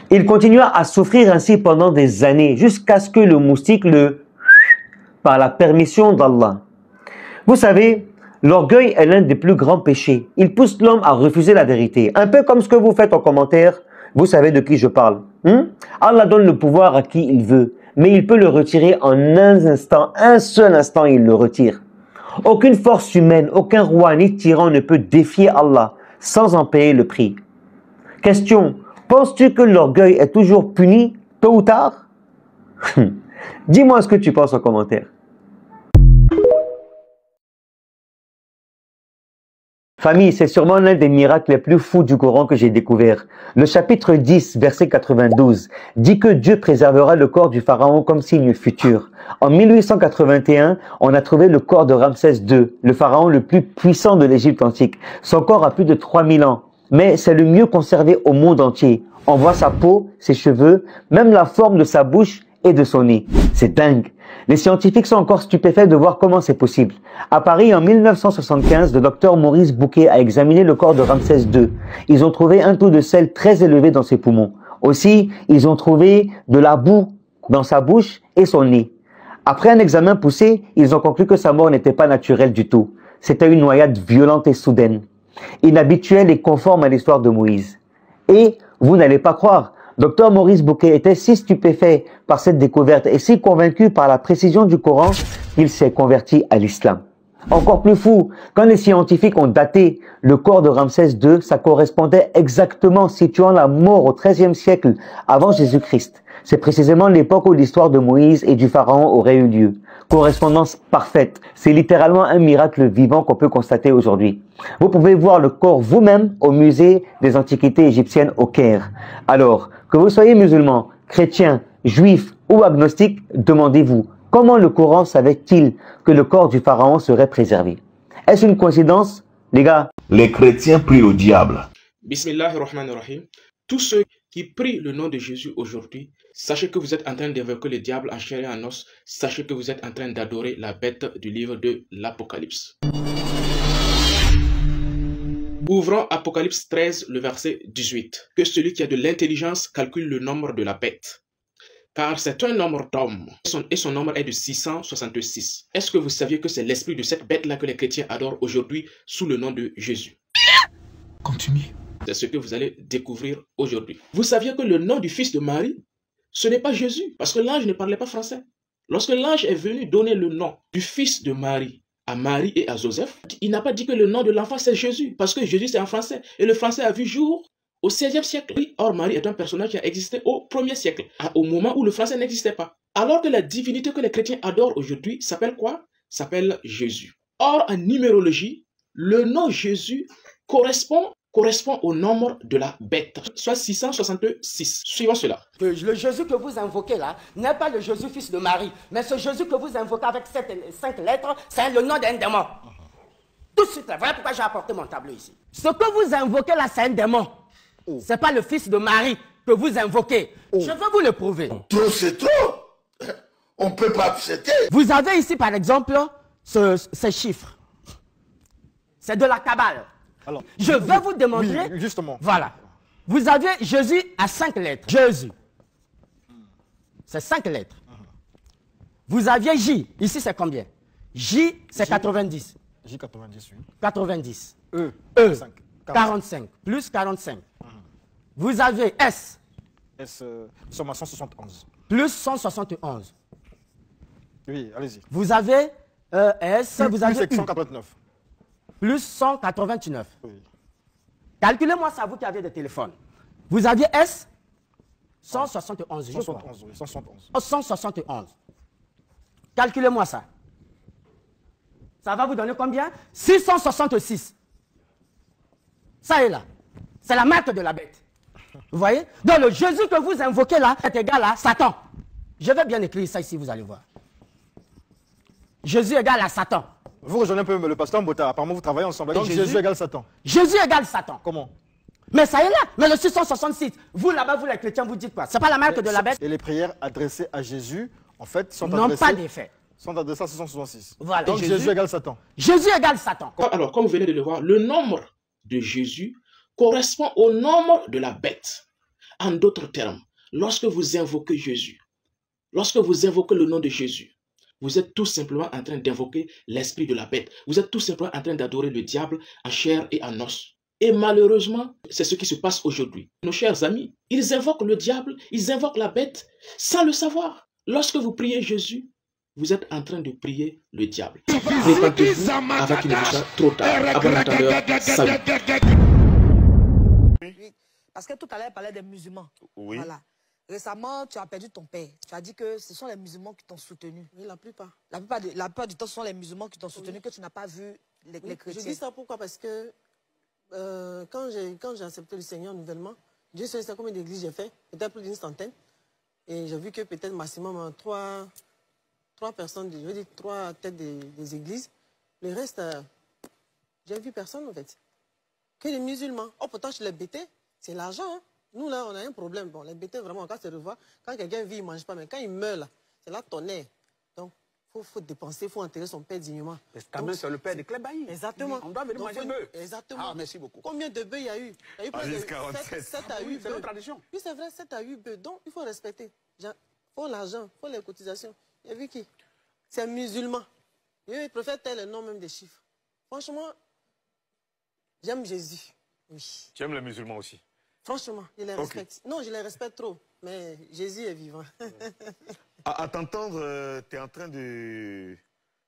Il continua à souffrir ainsi pendant des années, jusqu'à ce que le moustique par la permission d'Allah. Vous savez, l'orgueil est l'un des plus grands péchés. Il pousse l'homme à refuser la vérité. Un peu comme ce que vous faites en commentaire, vous savez de qui je parle. Allah donne le pouvoir à qui il veut, mais il peut le retirer en un instant, un seul instant il le retire. Aucune force humaine, aucun roi ni tyran ne peut défier Allah sans en payer le prix. Question, penses-tu que l'orgueil est toujours puni, tôt ou tard? Dis-moi ce que tu penses en commentaire. Famille, c'est sûrement l'un des miracles les plus fous du Coran que j'ai découvert. Le chapitre 10, verset 92, dit que Dieu préservera le corps du pharaon comme signe futur. En 1881, on a trouvé le corps de Ramsès II, le pharaon le plus puissant de l'Égypte antique. Son corps a plus de 3000 ans, mais c'est le mieux conservé au monde entier. On voit sa peau, ses cheveux, même la forme de sa bouche et de son nez. C'est dingue. Les scientifiques sont encore stupéfaits de voir comment c'est possible. À Paris, en 1975, le docteur Maurice Bouquet a examiné le corps de Ramsès II. Ils ont trouvé un taux de sel très élevé dans ses poumons. Aussi, ils ont trouvé de la boue dans sa bouche et son nez. Après un examen poussé, ils ont conclu que sa mort n'était pas naturelle du tout. C'était une noyade violente et soudaine, inhabituelle et conforme à l'histoire de Moïse. Et, vous n'allez pas croire, Dr Maurice Bouquet était si stupéfait par cette découverte et si convaincu par la précision du Coran qu'il s'est converti à l'islam. Encore plus fou, quand les scientifiques ont daté le corps de Ramsès II, ça correspondait exactement situant la mort au XIIIe siècle avant Jésus-Christ. C'est précisément l'époque où l'histoire de Moïse et du pharaon aurait eu lieu. Correspondance parfaite. C'est littéralement un miracle vivant qu'on peut constater aujourd'hui. Vous pouvez voir le corps vous-même au musée des antiquités égyptiennes au Caire. Alors, que vous soyez musulman, chrétien, juif ou agnostique, demandez-vous, comment le Coran savait-il que le corps du pharaon serait préservé? Est-ce une coïncidence, les gars? Les chrétiens prient au diable. Bismillahirrahmanirrahim. Tous ceux qui prient le nom de Jésus aujourd'hui, sachez que vous êtes en train d'évoquer le diable en chair et en os. Sachez que vous êtes en train d'adorer la bête du livre de l'Apocalypse. Ouvrons Apocalypse 13, le verset 18. Que celui qui a de l'intelligence calcule le nombre de la bête. Car c'est un nombre d'hommes, et son nombre est de 666. Est-ce que vous saviez que c'est l'esprit de cette bête-là que les chrétiens adorent aujourd'hui sous le nom de Jésus? Continue. C'est ce que vous allez découvrir aujourd'hui. Vous saviez que le nom du fils de Marie, ce n'est pas Jésus, parce que l'ange ne parlait pas français. Lorsque l'ange est venu donner le nom du fils de Marie à Marie et à Joseph, il n'a pas dit que le nom de l'enfant c'est Jésus, parce que Jésus c'est en français, et le français a vu jour au 16e siècle. Or, Marie est un personnage qui a existé au 1er siècle, au moment où le français n'existait pas. Alors que la divinité que les chrétiens adorent aujourd'hui s'appelle quoi? S'appelle Jésus. Or, en numérologie, le nom Jésus correspond au nombre de la bête, soit 666. Suivons cela. Le Jésus que vous invoquez là n'est pas le Jésus fils de Marie, mais ce Jésus que vous invoquez avec 5 lettres, c'est le nom d'un démon. Tout de suite là, voilà pourquoi j'ai apporté mon tableau ici. Ce que vous invoquez là, c'est un démon. C'est pas le fils de Marie que vous invoquez. Je vais vous le prouver. Trop, c'est trop. On ne peut pas accepter. Vous avez ici par exemple ces chiffres. C'est de la Kabbale. Alors, je vais vous démontrer. Oui, justement. Voilà. Vous avez Jésus à 5 lettres. Jésus. C'est 5 lettres. Vous aviez J. Ici, c'est combien? J, c'est 90. J, 90, oui. 90. E. 45. Plus 45. Vous avez S. S, nous sommes à 171. Plus 171. Oui, allez-y. Vous avez S. Vous avez 189. Plus 189. Oui. Calculez-moi ça, vous qui avez des téléphones. Vous aviez S 171. 171, oui, 171. 171. Calculez-moi ça. Ça va vous donner combien? 666. Ça est là. C'est la marque de la bête. Vous voyez? Donc le Jésus que vous invoquez là est égal à Satan. Je vais bien écrire ça ici, vous allez voir. Jésus égal à Satan. Vous rejoignez un peu le pasteur Mbota, apparemment vous travaillez ensemble. Donc Jésus égale Satan. Jésus égale Satan. Comment? Mais ça est là. Mais le 666, vous là-bas, vous les chrétiens, vous dites quoi? C'est pas la marque de la bête? Et les prières adressées à Jésus, en fait, sont n'ont adressées... pas d'effet. Sont adressées à 666. Voilà. Donc Jésus égale Satan. Jésus égale Satan. Alors, comme vous venez de le voir, le nombre de Jésus correspond au nombre de la bête. En d'autres termes, lorsque vous invoquez Jésus, lorsque vous invoquez le nom de Jésus, vous êtes tout simplement en train d'invoquer l'esprit de la bête. Vous êtes tout simplement en train d'adorer le diable en chair et en os. Et malheureusement, c'est ce qui se passe aujourd'hui. Nos chers amis, ils invoquent le diable, ils invoquent la bête sans le savoir. Lorsque vous priez Jésus, vous êtes en train de prier le diable. Répentez-vous avant qu'il ne soit trop tard. À bon entendeur, salut. Oui, parce que tout à l'heure, il parlait des musulmans. Oui. Voilà. Récemment, tu as perdu ton père. Tu as dit que ce sont les musulmans qui t'ont soutenu. Oui, la plupart. La plupart du temps, ce sont les musulmans qui t'ont soutenu, que tu n'as pas vu les chrétiens. Je dis ça pourquoi? Parce que quand j'ai accepté le Seigneur nouvellement, Dieu sait combien d'églises j'ai fait, peut-être plus d'une centaine. Et j'ai vu que peut-être maximum trois personnes, je veux dire 3 têtes des églises. Le reste, j'ai vu personne en fait. Que les musulmans. Oh, pourtant, je les bêtais, c'est l'argent. Hein. Nous, là, on a un problème. Bon, les bêtés, vraiment, quand se revoit, quand quelqu'un vit, il ne mange pas, mais quand il meurt, là, c'est là tonnerre. Donc, il faut dépenser, il faut enterrer son père dignement. Quand même, c'est le père de Clébaï. Exactement. On doit venir manger bœuf. Exactement. Ah, merci beaucoup. Combien de bœufs il y a eu? Il y a eu plus de 7 à 8 bœufs. C'est notre tradition. Oui, c'est vrai, 7 à 8 bœufs. Donc, il faut respecter. Il faut l'argent, il faut les cotisations. Il y a vu qui? C'est musulman. Il préfère tel le nom même des chiffres. Franchement, j'aime Jésus. Oui. Tu aimes les musulmans aussi? Franchement, je les respecte. Non, je les respecte trop, mais Jésus est vivant. À t'entendre, tu es en train de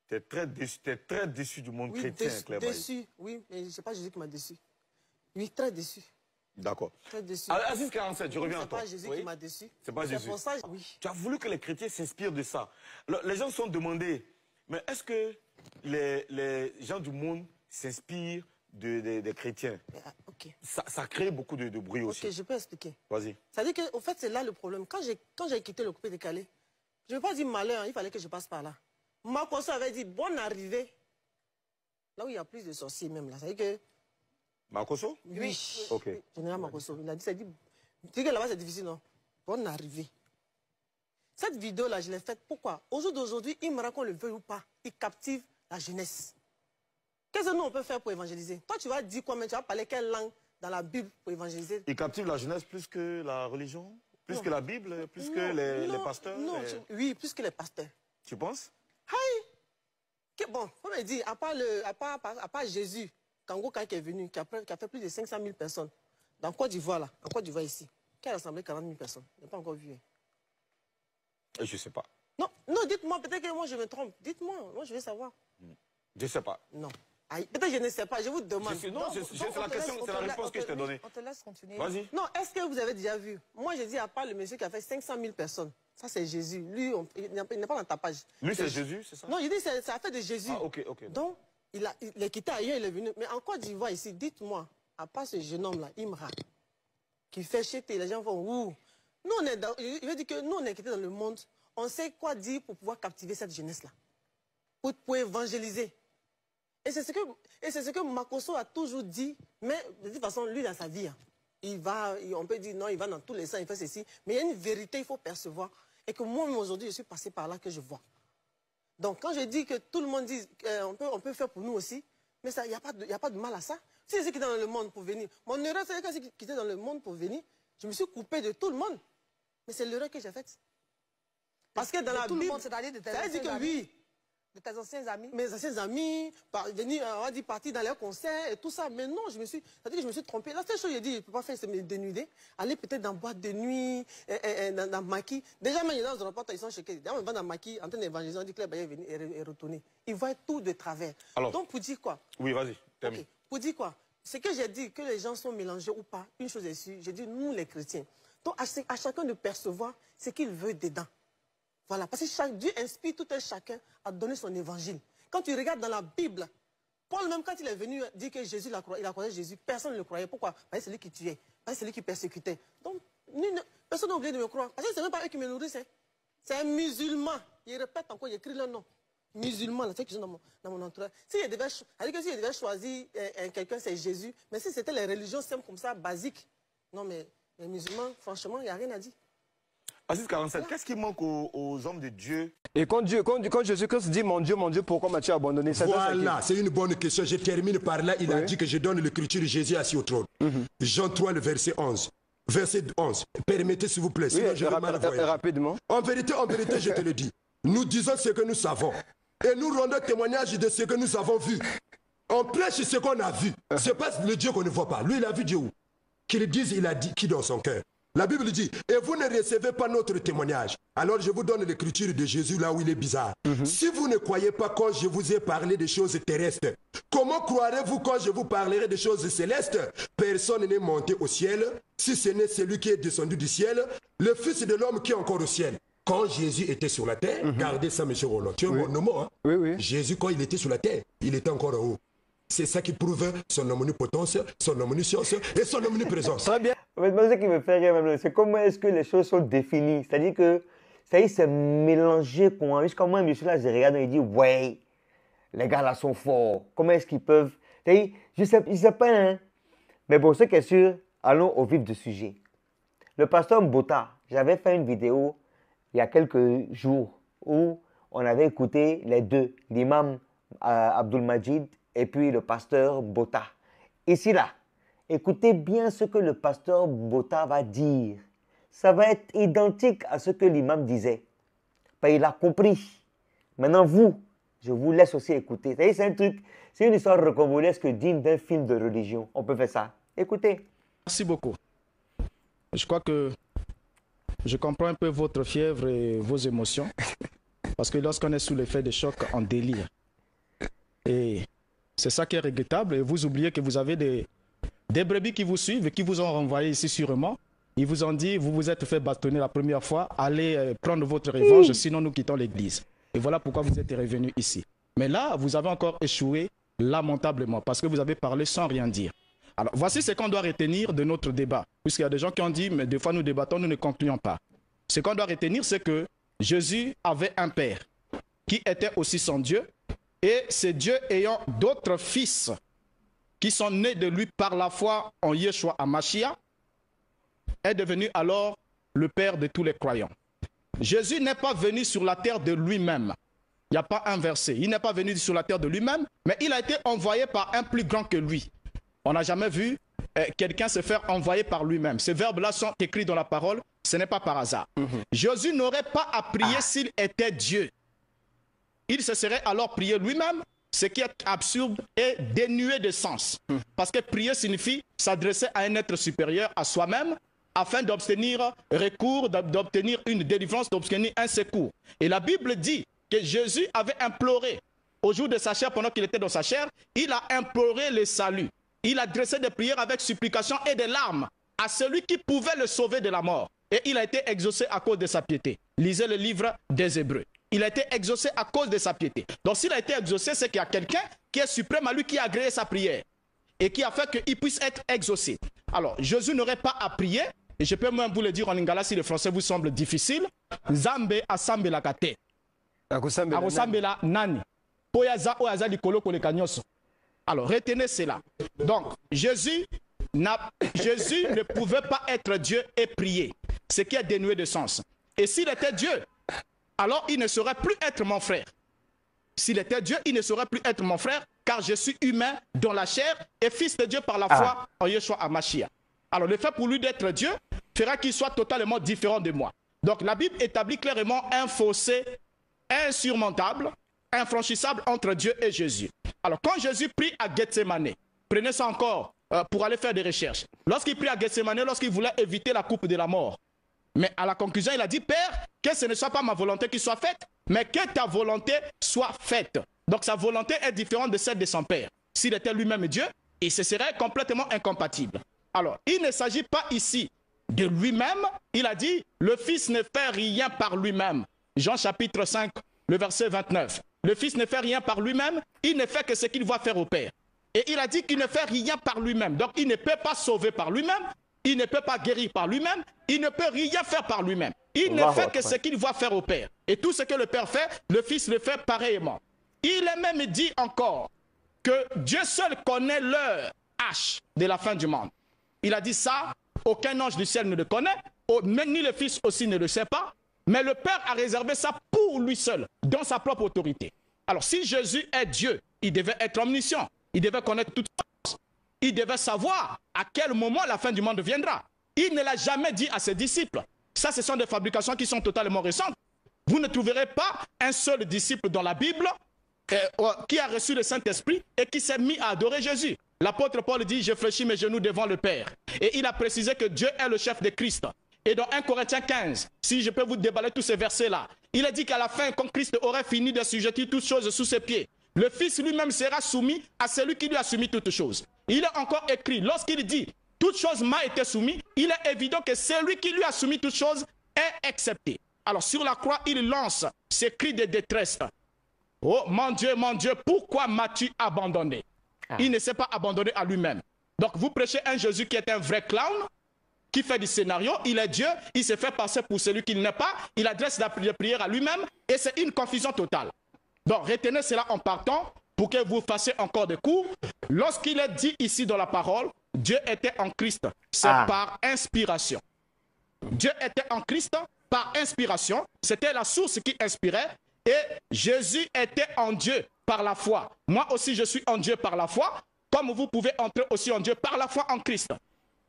Tu es très déçu du monde chrétien, Claire Bailly. Déçu, oui, mais ce n'est pas Jésus qui m'a déçu. Oui, très déçu. D'accord. Très déçu. Aziz 47, je reviens à toi. C'est pas Jésus qui m'a déçu. C'est pas Jésus. Pour ça, oui. Tu as voulu que les chrétiens s'inspirent de ça. Les gens se sont demandé, mais est-ce que les gens du monde s'inspirent des chrétiens? Ça crée beaucoup de bruit aussi. Ok, je peux expliquer. Vas-y. Ça veut dire qu'au fait, c'est là le problème. Quand j'ai quitté le coupé de Calais, je ne veux pas dire malheur, il fallait que je passe par là. Makosso avait dit bonne arrivée. Là où il y a plus de sorciers même. Là. Ça veut dire que... Makosso? Oui. Ok. Général Makosso. Il a dit, ça dit que là-bas c'est difficile, non? Bonne arrivée. Cette vidéo-là, je l'ai faite. Pourquoi? Au jour d'aujourd'hui, il me raconte le veuille ou pas. Il captive la jeunesse. Qu'est-ce que nous on peut faire pour évangéliser? Toi, tu vas dire quoi, mais tu vas parler quelle langue dans la Bible pour évangéliser? Il captive la jeunesse plus que la religion? Plus que la Bible? Plus que les pasteurs? Non, oui, plus que les pasteurs. Tu penses? Bon, faut me dire, à part Jésus, Kango qui est venu, qui a fait plus de 500 000 personnes, dans Côte d'Ivoire, là, en Côte d'Ivoire ici, qui a rassemblé 40 000 personnes. Je n'ai pas encore vu. Je ne sais pas. Non, dites-moi, peut-être que moi je me trompe. Dites-moi, moi je veux savoir. Je ne sais pas. Non. Peut-être que je ne sais pas, je vous demande. C'est la question, c'est la réponse que je t'ai donnée. On te laisse continuer. Vas-y. Non, est-ce que vous avez déjà vu? Moi, j'ai dit, à part le monsieur qui a fait 500 000 personnes, ça c'est Jésus. Lui, il n'est pas dans ta page. Lui, c'est Jésus, c'est ça? Non, je dis, c'est l'affaire de Jésus. Ah, ok. Donc, il est quitté ailleurs, il est venu. Mais en Côte d'Ivoire, ici, dites-moi, à part ce jeune homme-là, Imra, qui fait chier, les gens font ouh. Nous, il veut dire que nous, on est quittés dans le monde. On sait quoi dire pour pouvoir captiver cette jeunesse-là. Pour évangéliser. Et c'est ce que Makosso a toujours dit. Mais de toute façon, lui, dans sa vie, on peut dire non, il va dans tous les sens, il fait ceci. Mais il y a une vérité, il faut percevoir. Et que moi-même, aujourd'hui, je suis passé par là que je vois. Donc, quand je dis que tout le monde dit on peut faire pour nous aussi, mais il n'y a pas de mal à ça. Si c'est qui est dans le monde pour venir. Mon erreur, c'est que qui était dans le monde pour venir, je me suis coupé de tout le monde. Mais c'est l'erreur que j'ai faite. Parce que dans la Bible, ça veut dire que oui. De tes anciens amis? Mes anciens amis, venir, on va dire, partir dans leurs concerts et tout ça. Mais non, ça veut dire que je me suis trompé. La seule chose que j'ai dit, je ne peux pas faire, c'est me dénuder. Aller peut-être dans boîte de nuit, dans maquis. Déjà, même dans un reportage, ils sont choqués. D'ailleurs, on va dans maquis, en train d'évangéliser, on dit que là, il est venu et retourner. Ils voient tout de travers. Alors, donc, pour dire quoi? Oui, vas-y, termine. Okay. Pour dire quoi? Ce que j'ai dit, que les gens sont mélangés ou pas, une chose est sûre, j'ai dit, nous, les chrétiens. Donc, à chacun de percevoir ce qu'il veut dedans. Voilà, parce que Dieu inspire tout un chacun à donner son évangile. Quand tu regardes dans la Bible, Paul même quand il est venu dire que Jésus, il a croisé Jésus, personne ne le croyait. Pourquoi? Parce que c'est lui qui tuait, parce que c'est lui qui persécutait. Donc, personne n'a oublié de me croire. Parce que ce n'est même pas eux qui me nourrissent. C'est un musulman. Il répète encore, il écrit le nom. Musulman, c'est qui sont dans mon entourage. S'il devait choisir quelqu'un, c'est Jésus. Mais si c'était les religions simples comme ça, basiques, non mais les musulmans, franchement, il n'y a rien à dire. Aziz 47, qu'est-ce qui manque aux hommes de Dieu? Et quand Jésus-Christ dit mon Dieu, pourquoi m'as-tu abandonné? Voilà, c'est une bonne question. Je termine par là. Il a dit que je donne l'écriture de Jésus assis au trône. Jean 3, le verset 11. Verset 11. Permettez s'il vous plaît, sinon je vais mal voyager. Rapidement. En vérité, je te le dis. Nous disons ce que nous savons. Et nous rendons témoignage de ce que nous avons vu. On prêche ce qu'on a vu. Ce n'est pas le Dieu qu'on ne voit pas. Lui, il a vu Dieu où? Qu'il dise, il a dit qui dans son cœur. La Bible dit, et vous ne recevez pas notre témoignage. Alors je vous donne l'écriture de Jésus là où il est bizarre. Si vous ne croyez pas quand je vous ai parlé des choses terrestres, comment croirez-vous quand je vous parlerai des choses célestes? Personne n'est monté au ciel, si ce n'est celui qui est descendu du ciel, le Fils de l'homme qui est encore au ciel. Quand Jésus était sur la terre, gardez ça, M. Roland, tu es mon mot, hein? Jésus, quand il était sur la terre, il était encore en haut. C'est ça qui prouve son omnipotence, son omniscience et son omniprésence. Très bien. Mais ce qui me fait rire même, c'est comment est-ce que les choses sont définies. C'est-à-dire que c'est mélangé. Jusqu'à moi, je suis là, je regarde et je dis, ouais, les gars là sont forts. Comment est-ce qu'ils peuvent... Je sais pas, hein. Mais bon, ce qui est sûr, allons au vif du sujet. Le pasteur Mbota, j'avais fait une vidéo il y a quelques jours où on avait écouté les deux, l'imam Abdul Majid et puis le pasteur Mbota. Ici, là, écoutez bien ce que le pasteur Mbota va dire. Ça va être identique à ce que l'imam disait. Ben, il a compris. Maintenant, vous, je vous laisse aussi écouter. C'est un truc, c'est une histoire rocambolesque digne d'un film de religion. On peut faire ça. Écoutez. Merci beaucoup. Je crois que je comprends un peu votre fièvre et vos émotions. Parce que lorsqu'on est sous l'effet de choc, on délire. Et c'est ça qui est regrettable. Et vous oubliez que vous avez des brebis qui vous suivent et qui vous ont renvoyé ici sûrement. Ils vous ont dit, vous vous êtes fait bâtonner la première fois, allez prendre votre revanche, sinon nous quittons l'église. Et voilà pourquoi vous êtes revenus ici. Mais là, vous avez encore échoué lamentablement parce que vous avez parlé sans rien dire. Alors, voici ce qu'on doit retenir de notre débat. Puisqu'il y a des gens qui ont dit, mais des fois nous débattons, nous ne concluons pas. Ce qu'on doit retenir, c'est que Jésus avait un père qui était aussi son Dieu. Et c'est Dieu ayant d'autres fils qui sont nés de lui par la foi en Yeshua HaMashiach, est devenu alors le père de tous les croyants. Jésus n'est pas venu sur la terre de lui-même. Il n'y a pas un verset. Il n'est pas venu sur la terre de lui-même, mais il a été envoyé par un plus grand que lui. On n'a jamais vu quelqu'un se faire envoyer par lui-même. Ces verbes-là sont écrits dans la parole, ce n'est pas par hasard. Jésus n'aurait pas à prier s'il était Dieu. Il se serait alors prié lui-même, ce qui est absurde et dénué de sens. Parce que prier signifie s'adresser à un être supérieur à soi-même afin d'obtenir recours, d'obtenir une délivrance, d'obtenir un secours. Et la Bible dit que Jésus avait imploré, au jour de sa chair, pendant qu'il était dans sa chair, il a imploré le salut. Il a adressé des prières avec supplication et des larmes à celui qui pouvait le sauver de la mort. Et il a été exaucé à cause de sa piété. Lisez le livre des Hébreux. Il a été exaucé à cause de sa piété. Donc s'il a été exaucé, c'est qu'il y a quelqu'un qui est suprême à lui, qui a agréé sa prière et qui a fait qu'il puisse être exaucé. Alors, Jésus n'aurait pas à prier, et je peux même vous le dire en lingala si le français vous semble difficile. Zambe asambe la kate. Akosambe la nani. Poyaza oyaza likolo kolekanyoso. Alors, retenez cela. Donc, Jésus ne pouvait pas être Dieu et prier, ce qui est dénué de sens. Et s'il était Dieu, alors il ne saurait plus être mon frère. S'il était Dieu, il ne saurait plus être mon frère, car je suis humain dans la chair et fils de Dieu par la foi en Yeshua HaMashiach. Alors le fait pour lui d'être Dieu fera qu'il soit totalement différent de moi. Donc la Bible établit clairement un fossé insurmontable, infranchissable entre Dieu et Jésus. Alors quand Jésus prie à Gethsemane, prenez ça encore pour aller faire des recherches. Lorsqu'il prie à Gethsemane, lorsqu'il voulait éviter la coupe de la mort, mais à la conclusion, il a dit, Père, que ce ne soit pas ma volonté qui soit faite, mais que ta volonté soit faite. Donc sa volonté est différente de celle de son Père. S'il était lui-même Dieu, et ce serait complètement incompatible. Alors, il ne s'agit pas ici de lui-même. Il a dit, le Fils ne fait rien par lui-même. Jean chapitre 5, le verset 29. Le Fils ne fait rien par lui-même, il ne fait que ce qu'il va faire au Père. Et il a dit qu'il ne fait rien par lui-même. Donc il ne peut pas sauver par lui-même. Il ne peut pas guérir par lui-même, il ne peut rien faire par lui-même. Il ne fait que ce qu'il va faire au Père. Et tout ce que le Père fait, le Fils le fait pareillement. Il est même dit encore que Dieu seul connaît l'heure H de la fin du monde. Il a dit ça, aucun ange du ciel ne le connaît, même ni le Fils aussi ne le sait pas, mais le Père a réservé ça pour lui seul, dans sa propre autorité. Alors si Jésus est Dieu, il devait être omniscient, il devait connaître toutes choses. Il devait savoir à quel moment la fin du monde viendra. Il ne l'a jamais dit à ses disciples. Ça, ce sont des fabrications qui sont totalement récentes. Vous ne trouverez pas un seul disciple dans la Bible qui a reçu le Saint-Esprit et qui s'est mis à adorer Jésus. L'apôtre Paul dit, je fléchis mes genoux devant le Père. Et il a précisé que Dieu est le chef de Christ. Et dans 1 Corinthiens 15, si je peux vous déballer tous ces versets-là, il a dit qu'à la fin, quand Christ aurait fini d'assujettir toutes choses sous ses pieds, le Fils lui-même sera soumis à celui qui lui a soumis toutes choses. Il est encore écrit, lorsqu'il dit « toute chose m'a été soumise », il est évident que celui qui lui a soumis toutes choses est accepté. Alors sur la croix, il lance ces cris de détresse. « Oh mon Dieu, pourquoi m'as-tu abandonné ?» Il ne s'est pas abandonné à lui-même. Donc vous prêchez un Jésus qui est un vrai clown, qui fait du scénario, il est Dieu, il se fait passer pour celui qu'il n'est pas, il adresse la prière à lui-même et c'est une confusion totale. Donc retenez cela en partant pour que vous fassiez encore des cours. Lorsqu'il est dit ici dans la parole, Dieu était en Christ, c'est par inspiration. Dieu était en Christ par inspiration, c'était la source qui inspirait et Jésus était en Dieu par la foi. Moi aussi je suis en Dieu par la foi, comme vous pouvez entrer aussi en Dieu par la foi en Christ.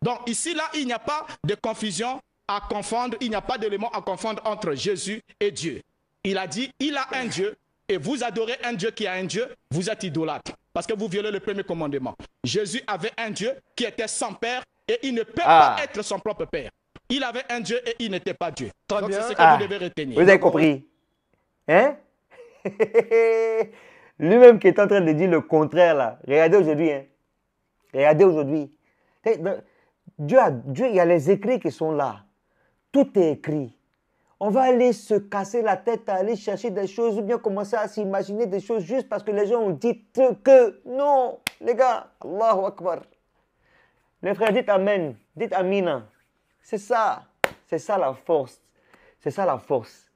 Donc ici, là, il n'y a pas de confusion à confondre, il n'y a pas d'élément à confondre entre Jésus et Dieu. Il a dit, il a un Dieu, et vous adorez un Dieu qui a un Dieu, vous êtes idolâtre, parce que vous violez le premier commandement. Jésus avait un Dieu qui était sans père, et il ne peut pas être son propre père. Il avait un Dieu et il n'était pas Dieu. Donc c'est ce que vous devez retenir. Vous avez compris? Hein? Lui-même qui est en train de dire le contraire là. Regardez aujourd'hui. Hein. Regardez aujourd'hui. Dieu, il y a les écrits qui sont là. Tout est écrit. On va aller se casser la tête à aller chercher des choses ou bien commencer à s'imaginer des choses juste parce que les gens ont dit que non. Les gars, Allahu Akbar. Les frères, dites Amen. Dites Amina. C'est ça. C'est ça la force. C'est ça la force.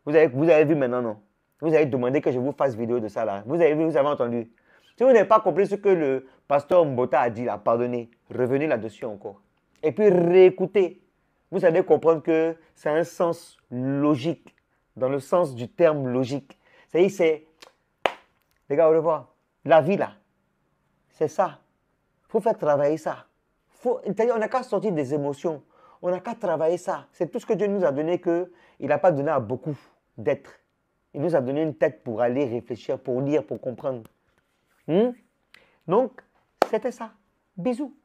Vous avez vu maintenant, non? Vous avez demandé que je vous fasse vidéo de ça là. Vous avez vu, vous avez entendu. Si vous n'avez pas compris ce que le pasteur Mbota a dit là, pardonnez. Revenez là-dessus encore. Et puis réécoutez. Vous allez comprendre que c'est un sens logique. Dans le sens du terme logique. C'est-à-dire, c'est... Les gars, au revoir. La vie là. C'est ça. Il faut faire travailler ça. C'est-à-dire, on n'a qu'à sortir des émotions. On n'a qu'à travailler ça. C'est tout ce que Dieu nous a donné qu'il n'a pas donné à beaucoup d'êtres. Il nous a donné une tête pour aller réfléchir, pour lire, pour comprendre. Donc, c'était ça. Bisous.